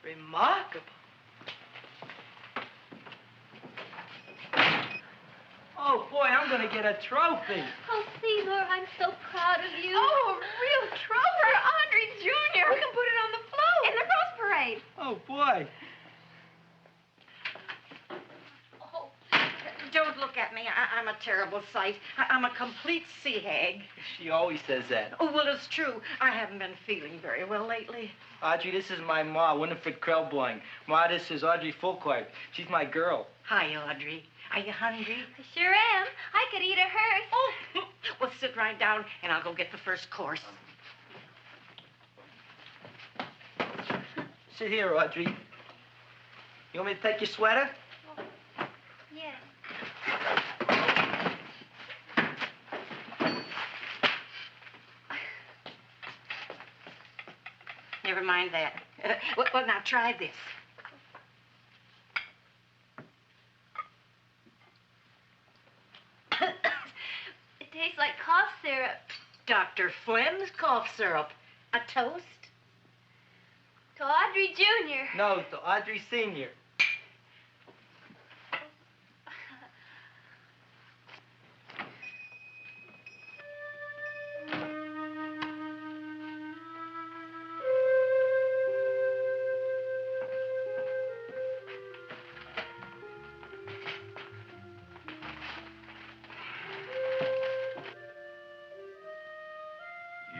Remarkable. Oh, boy, I'm going to get a trophy. Oh, Seymour, I'm so proud of you. Oh, a real trophy for Audrey Jr. We can put it on the float. In the Rose Parade. Oh, boy. Don't look at me. I'm a terrible sight. I'm a complete sea hag. She always says that. Oh, well, it's true. I haven't been feeling very well lately. Audrey, this is my ma, Winifred Krelboyne. Ma, this is Audrey Fulcourt. She's my girl. Hi, Audrey. Are you hungry? I sure am. I could eat a hearse. Oh, well, sit right down, and I'll go get the first course. Sit here, Audrey. You want me to take your sweater? Yes. Never mind that. Well, now try this. It tastes like cough syrup. Dr. Flynn's cough syrup. A toast? To Audrey Jr. No, to Audrey Sr.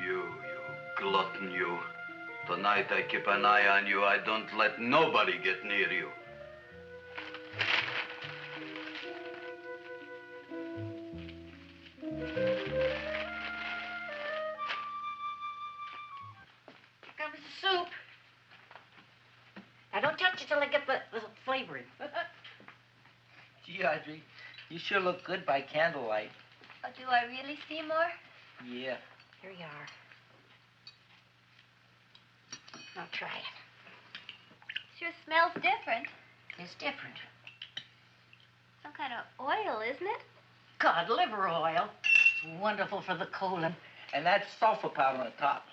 You glutton, you. Tonight I keep an eye on you. I don't let nobody get near you. Here comes the soup. Now, don't touch it till I get the flavoring. Gee, Audrey, you sure look good by candlelight. Oh, do I really, Seymour? Yeah. Here you are. Now try it. Sure smells different. It's different. Some kind of oil, isn't it? Cod liver oil. It's wonderful for the colon. And that's sulfur powder on the top.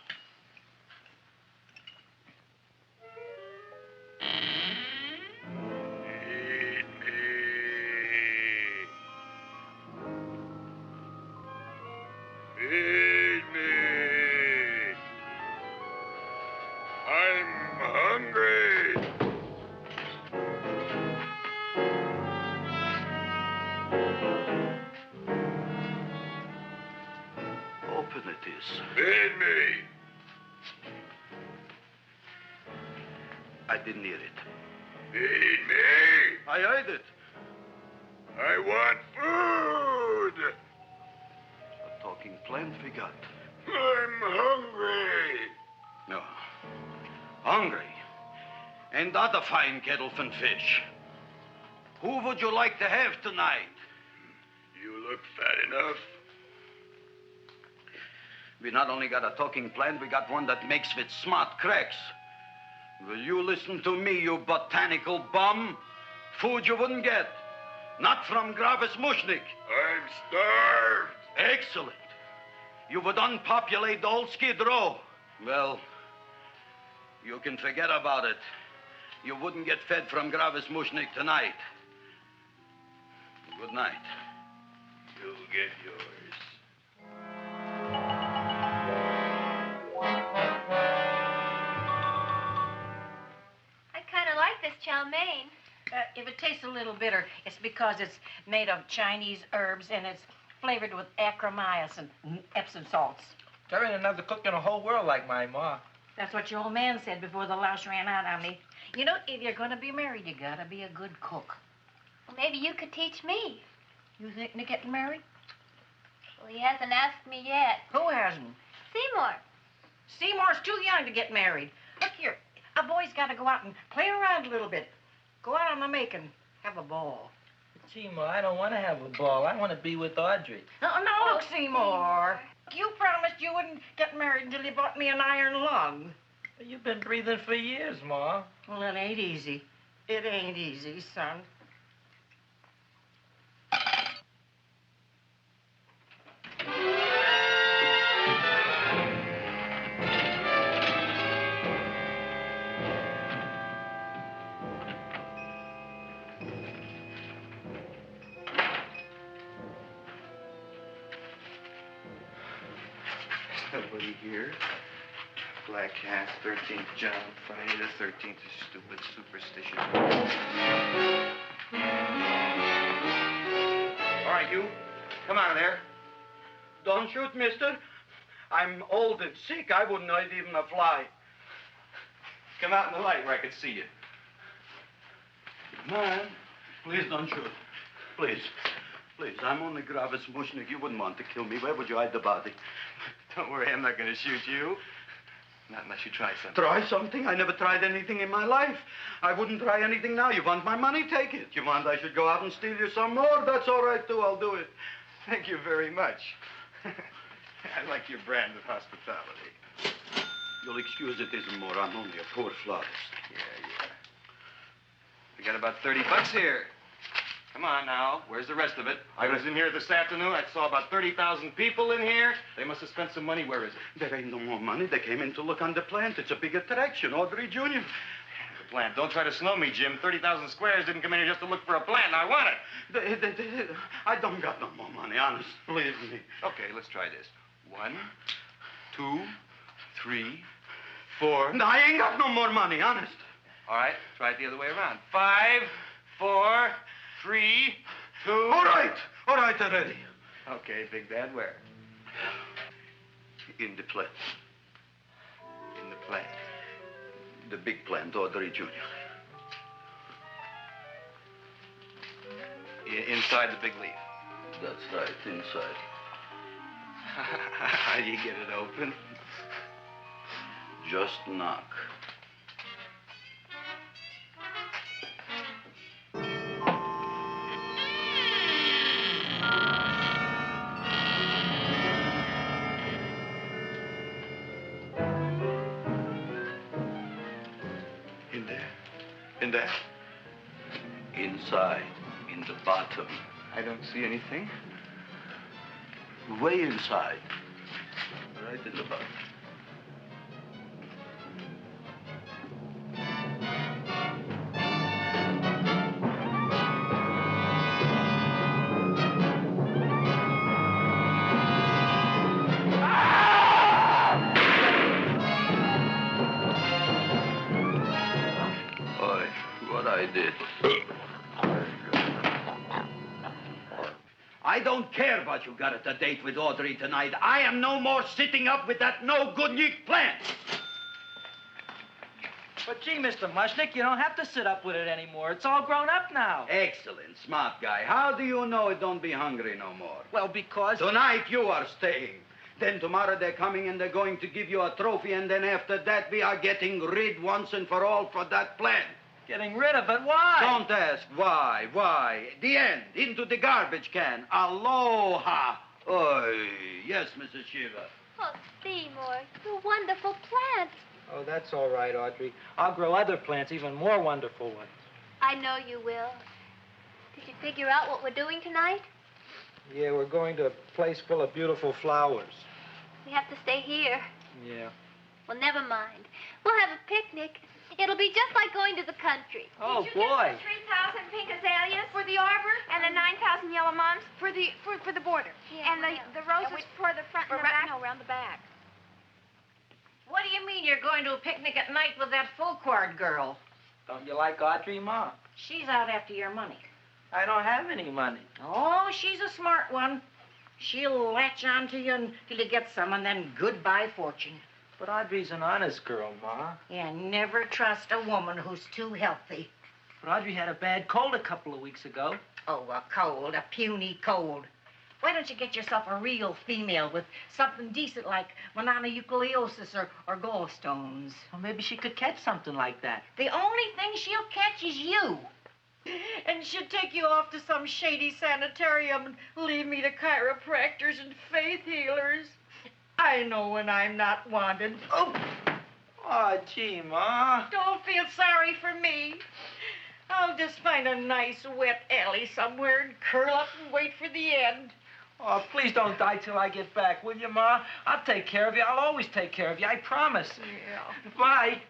Feed me. I'm hungry. Open it is. Feed me. I didn't hear it. Feed me. I heard it. I want food. A talking plant we got. I'm hungry. No. Hungry. And other fine kettlefen fish. Who would you like to have tonight? You look fat enough. We not only got a talking plant, we got one that makes with smart cracks. Will you listen to me, you botanical bum? Food you wouldn't get. Not from Gravis Mushnik. I'm starved. Excellent. You would unpopulate the old Skid Row. Well, you can forget about it. You wouldn't get fed from Gravis Mushnik tonight. Good night. You'll get yours. I kind of like this chow mein. If it tastes a little bitter, it's because it's made of Chinese herbs and it's flavored with acromycin and Epsom salts. There ain't another cook in the whole world like my ma. That's what your old man said before the louse ran out on me. You know, if you're going to be married, you got to be a good cook. Well, maybe you could teach me. You think they're getting married? Well, he hasn't asked me yet. Who hasn't? Seymour. Seymour's too young to get married. Look here, a boy's got to go out and play around a little bit. Go out on the make and have a ball. Seymour, I don't want to have a ball. I want to be with Audrey. No, look, Seymour. You promised you wouldn't get married until you bought me an iron lung. You've been breathing for years, Ma. Well, it ain't easy. It ain't easy, son. Nobody here. Black Cat, 13th John, Friday the 13th is stupid superstition. All right, you. Come out of there. Don't shoot, mister. I'm old and sick. I wouldn't hurt even a fly. Come out in the light where I can see you. Man, please don't shoot. Please. Please, I'm only Gravis Mushnik. You wouldn't want to kill me. Where would you hide the body? Don't worry, I'm not going to shoot you. Not unless you try something. Try something? I never tried anything in my life. I wouldn't try anything now. You want my money? Take it. You want I should go out and steal you some more? That's all right, too. I'll do it. Thank you very much. I like your brand of hospitality. You'll excuse it isn't more. I'm only a poor florist. Yeah. We got about $30 here. Come on now. Where's the rest of it? I was in here this afternoon. I saw about 30,000 people in here. They must have spent some money. Where is it? There ain't no more money. They came in to look on the plant. It's a big attraction. Audrey Jr. The plant. Don't try to slow me, Jim. 30,000 squares didn't come in here just to look for a plant. I want it. I don't got no more money, honest. Believe me. Okay, let's try this. 1, 2, 3, 4. No, I ain't got no more money, honest. All right, try it the other way around. 5, 4, 3, 2. All right already. Okay, Big Bad, where? In the plant. In the plant. The big plant, Audrey Jr. Inside the big leaf. That's right, inside. How do you get it open? Just knock. In there? Inside, in the bottom. I don't see anything. Way inside. Right in the bottom. I did. I don't care what you got at the date with Audrey tonight. I am no more sitting up with that no-good Nick plant. But gee, Mr. Mushnik, you don't have to sit up with it anymore. It's all grown up now. Excellent, smart guy. How do you know it don't be hungry no more? Well, because... Tonight you are staying. Then tomorrow they're coming and they're going to give you a trophy, and then after that we are getting rid once and for all for that plant. Getting rid of it? Why? Don't ask why. Why? The end. Into the garbage can. Aloha. Oy. Yes, Mrs. Shiva. Oh, Seymour, you wonderful plant. Oh, that's all right, Audrey. I'll grow other plants, even more wonderful ones. I know you will. Did you figure out what we're doing tonight? Yeah, we're going to a place full of beautiful flowers. We have to stay here. Yeah. Well, never mind. We'll have a picnic. It'll be just like going to the country. Oh, Did you boy. get the 3,000 pink azaleas for the arbor and the 9,000 yellow mums for the border? Yeah, and the roses for the front and the back? No, around the back. What do you mean you're going to a picnic at night with that full-cord girl? Don't you like Audrey, Ma? She's out after your money. I don't have any money. Oh, she's a smart one. She'll latch on to you until you get some, and then goodbye fortune. But Audrey's an honest girl, Ma. Yeah, never trust a woman who's too healthy. But Audrey had a bad cold a couple of weeks ago. Oh, a cold, a puny cold. Why don't you get yourself a real female with something decent like mononucleosis or gallstones? Well, maybe she could catch something like that. The only thing she'll catch is you. And she'd take you off to some shady sanitarium and leave me to chiropractors and faith healers. I know when I'm not wanted. Oh, gee, Ma. Don't feel sorry for me. I'll just find a nice wet alley somewhere and curl up and wait for the end. Oh, please don't die till I get back, will you, Ma? I'll take care of you. I'll always take care of you. I promise. Yeah. Bye.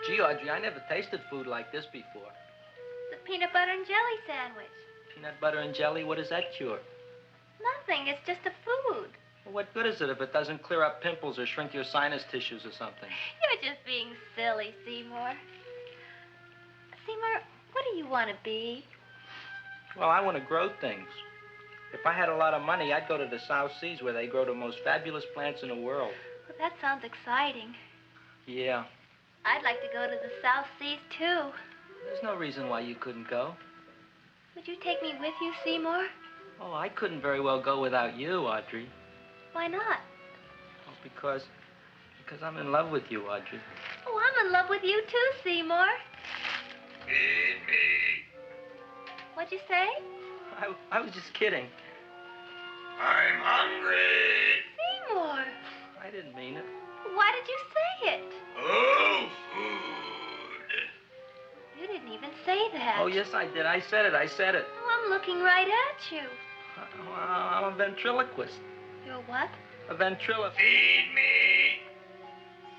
Gee, Audrey, I never tasted food like this before. The peanut butter and jelly sandwich. Peanut butter and jelly, what does that cure? Nothing. It's just a food. Well, what good is it if it doesn't clear up pimples or shrink your sinus tissues or something? You're just being silly, Seymour. Seymour, what do you want to be? Well, I want to grow things. If I had a lot of money, I'd go to the South Seas where they grow the most fabulous plants in the world. Well, that sounds exciting. Yeah. I'd like to go to the South Seas, too. There's no reason why you couldn't go. Would you take me with you, Seymour? Oh, I couldn't very well go without you, Audrey. Why not? Oh, because I'm in love with you, Audrey. Oh, I'm in love with you, too, Seymour. Feed me. What'd you say? I was just kidding. I'm hungry. Seymour. I didn't mean it. Why did you say it? Oh, food. You didn't even say that. Oh, yes, I did. I said it. Oh, I'm looking right at you. I'm a ventriloquist. You're what? A ventriloquist. Feed me.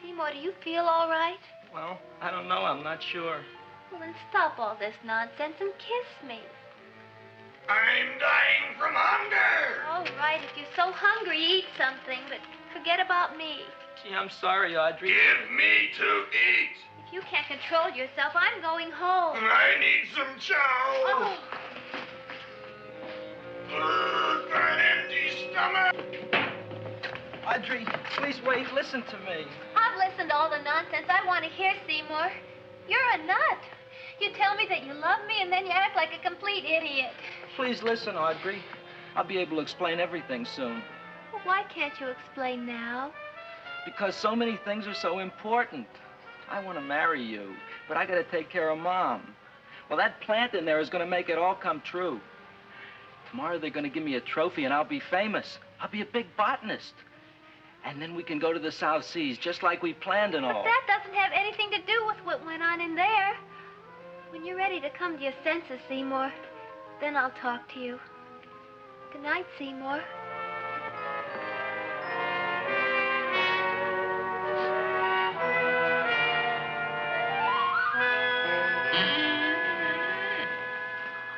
Seymour, do you feel all right? Well, I don't know. I'm not sure. Well, then stop all this nonsense and kiss me. I'm dying from hunger. All right, if you're so hungry, eat something, but forget about me. Gee, I'm sorry, Audrey. Give me to eat. If you can't control yourself, I'm going home. I need some chow. Oh. An empty stomach. Audrey, please wait. Listen to me. I've listened to all the nonsense I want to hear, Seymour. You're a nut. You tell me that you love me, and then you act like a complete idiot. Please listen, Audrey. I'll be able to explain everything soon. Well, why can't you explain now? Because so many things are so important. I want to marry you, but I got to take care of Mom. Well, that plant in there is going to make it all come true. Tomorrow they're going to give me a trophy, and I'll be famous. I'll be a big botanist. And then we can go to the South Seas, just like we planned and all. But that doesn't have anything to do with what went on in there. When you're ready to come to your senses, Seymour, then I'll talk to you. Good night, Seymour.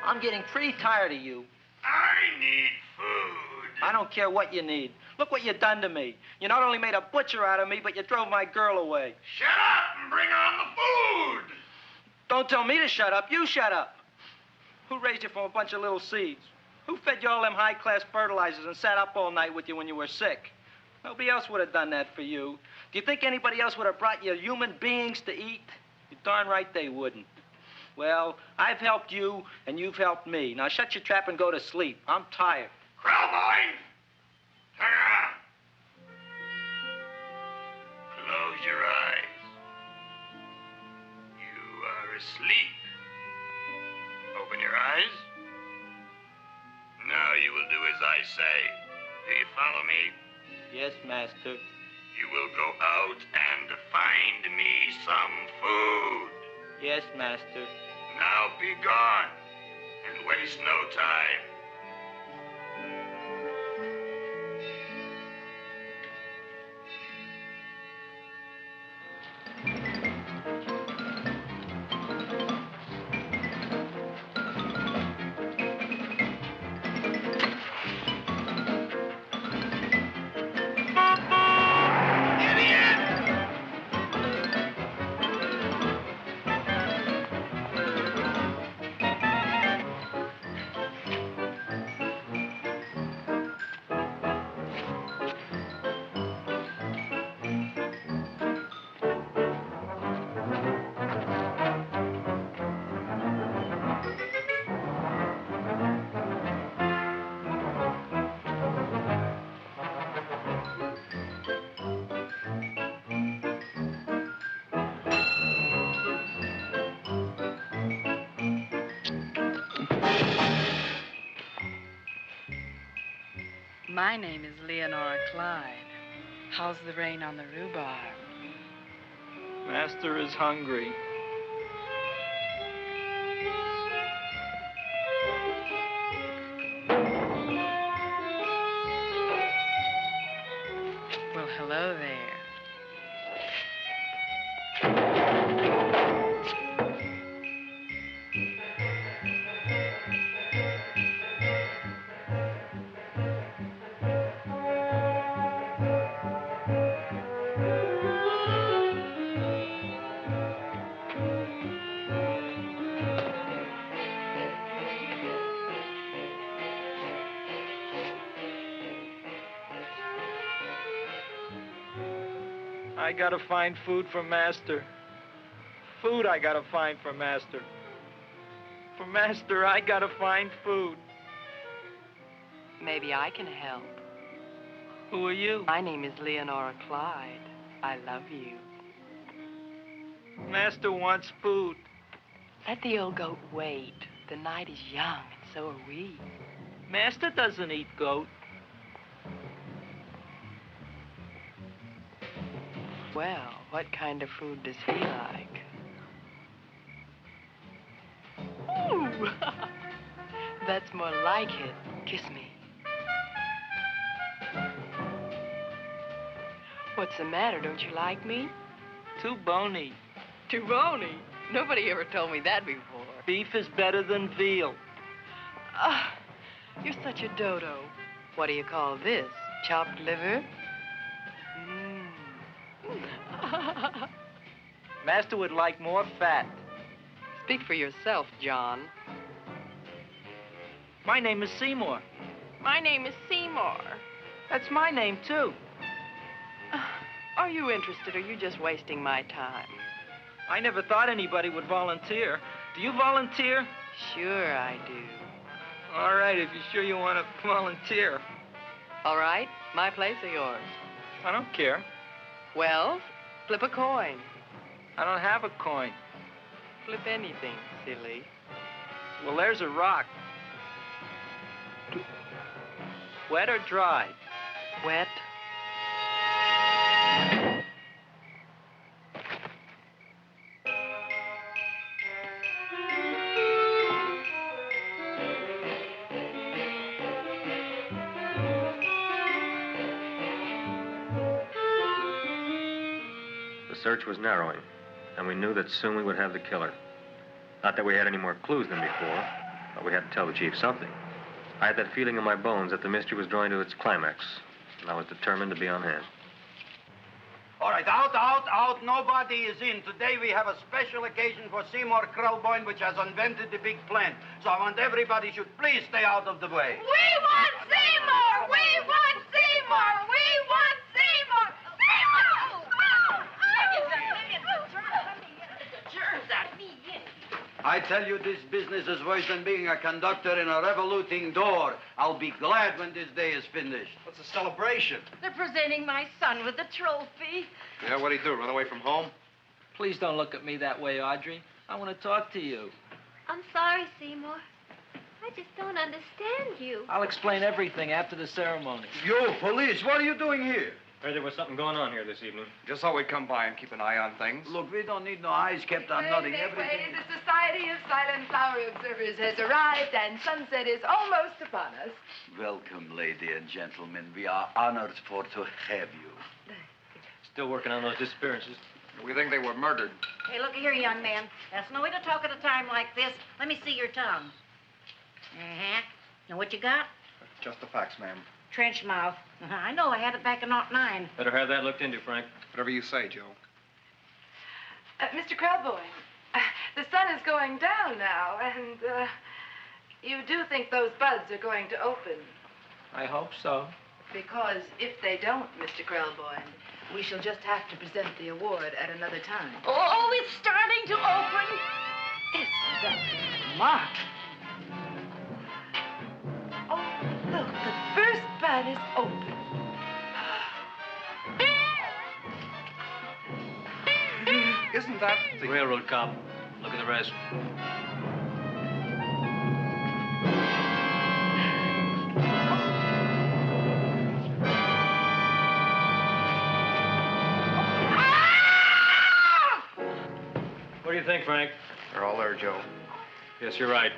I'm getting pretty tired of you. I need food. I don't care what you need. Look what you done to me. You not only made a butcher out of me, but you drove my girl away. Shut up and bring on the food. Don't tell me to shut up. You shut up. Who raised you from a bunch of little seeds? Who fed you all them high-class fertilizers and sat up all night with you when you were sick? Nobody else would have done that for you. Do you think anybody else would have brought you human beings to eat? You're darn right they wouldn't. Well, I've helped you, and you've helped me. Now shut your trap and go to sleep. I'm tired. Krellboy, turn around. Close your eyes. You are asleep. Open your eyes. Now you will do as I say. Do you follow me? Yes, Master. You will go out and find me some food. Yes, Master. Now be gone and waste no time. My name is Leonora Clyde. How's the rain on the rhubarb? Master is hungry. Well, hello there. I gotta find food for Master. Food I gotta find for Master. For Master, I gotta find food. Maybe I can help. Who are you? My name is Leonora Clyde. I love you. Master wants food. Let the old goat wait. The night is young, and so are we. Master doesn't eat goat. Well, what kind of food does he like? Ooh! That's more like it. Kiss me. What's the matter? Don't you like me? Too bony. Too bony? Nobody ever told me that before. Beef is better than veal. Ah, you're such a dodo. What do you call this? Chopped liver? Master would like more fat. Speak for yourself, John. My name is Seymour. My name is Seymour. That's my name, too. Are you interested, or are you just wasting my time? I never thought anybody would volunteer. Do you volunteer? Sure I do. All right, if you're sure you want to volunteer. All right, my place or yours? I don't care. Well, flip a coin. I don't have a coin. Flip anything, silly. Well, there's a rock. Wet or dry? Wet. The search was narrowing, and we knew that soon we would have the killer. Not that we had any more clues than before, but we had to tell the chief something. I had that feeling in my bones that the mystery was drawing to its climax, and I was determined to be on hand. All right, out. Nobody is in. Today we have a special occasion for Seymour Krelboyne, which has invented the big plan. So I want everybody should please stay out of the way. We want Seymour! We want Seymour! We want Seymour! Seymour! I tell you, this business is worse than being a conductor in a revoluting door. I'll be glad when this day is finished. What's the celebration? They're presenting my son with a trophy. Yeah, what'd he do, run away from home? Please don't look at me that way, Audrey. I want to talk to you. I'm sorry, Seymour. I just don't understand you. I'll explain everything after the ceremony. You, police, what are you doing here? Heard there was something going on here this evening. Just thought we'd come by and keep an eye on things. Look, we don't need no eyes kept on nothing. Everything. The Society of Silent Flower Observers has arrived, and sunset is almost upon us. Welcome, lady and gentlemen. We are honored for to have you. Still working on those disappearances. We think they were murdered. Hey, look here, young man. That's no way to talk at a time like this. Let me see your tongue. Uh-huh. Know what you got? Just the facts, ma'am. Trench mouth. I know. I had it back in '09. Better have that looked into, Frank. Whatever you say, Joe. Mr. Krelboyne, the sun is going down now, and you do think those buds are going to open? I hope so. Because if they don't, Mr. Krelboyne, we shall just have to present the award at another time. Oh, it's starting to open. Isn't that smart? Oh, look, the first bud is open. Isn't that the railroad cop? Look at the rest. What do you think, Frank? They're all there, Joe. Yes, you're right.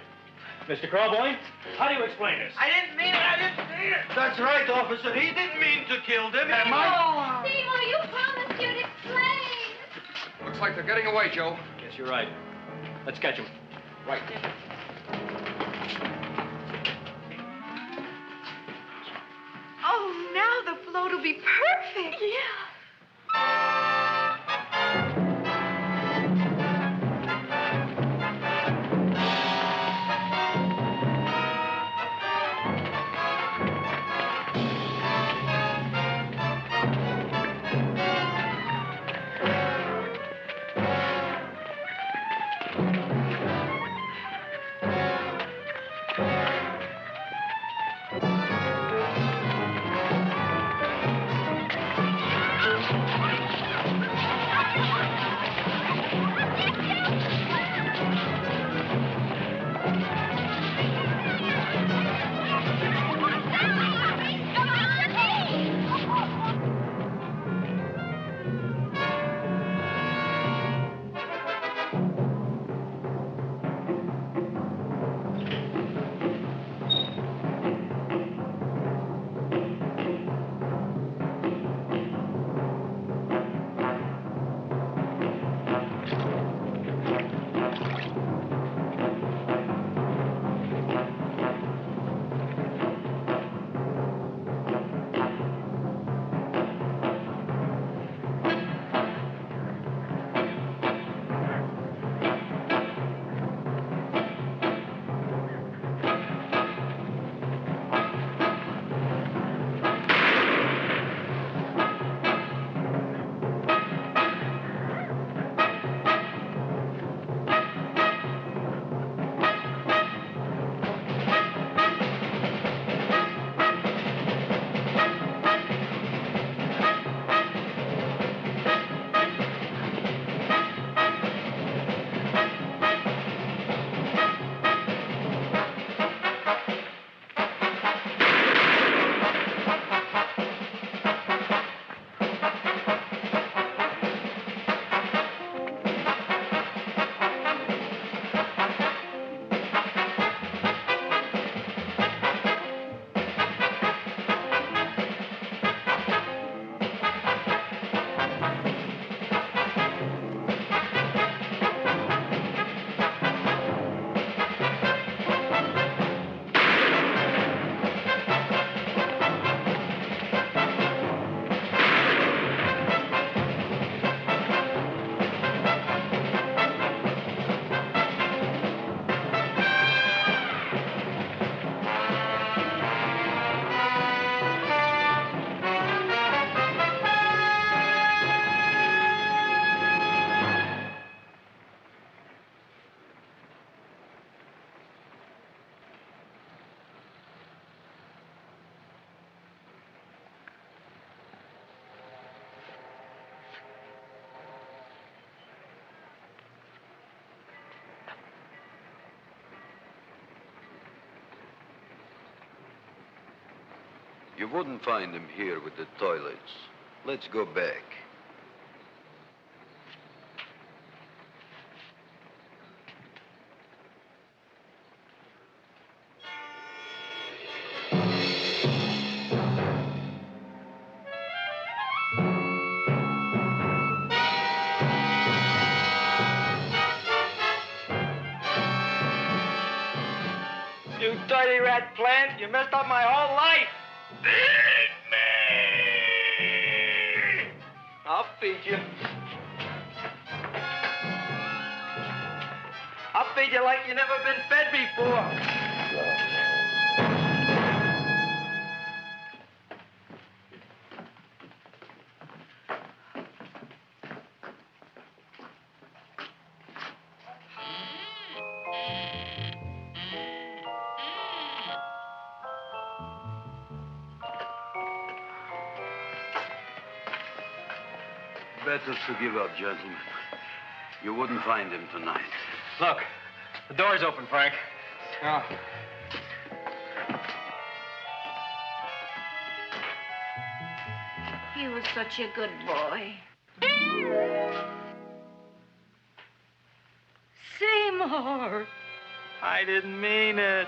Mr. Krelboyne, how do you explain this? I didn't mean it. I didn't mean it. That's right, officer. He didn't mean to kill them. Am I? Seymour, you promised you'd explain. Looks like they're getting away, Joe. Yes, you're right. Let's catch him. Right. Oh, now the float will be perfect. Yeah. You wouldn't find him here with the toilets. Let's go back. You dirty rat plant, you messed up my whole life. I'll feed you. I'll feed you like you've never been fed before. Better to give up, gentlemen. You wouldn't find him tonight. Look, the door's open, Frank. Oh. He was such a good boy. Seymour! I didn't mean it.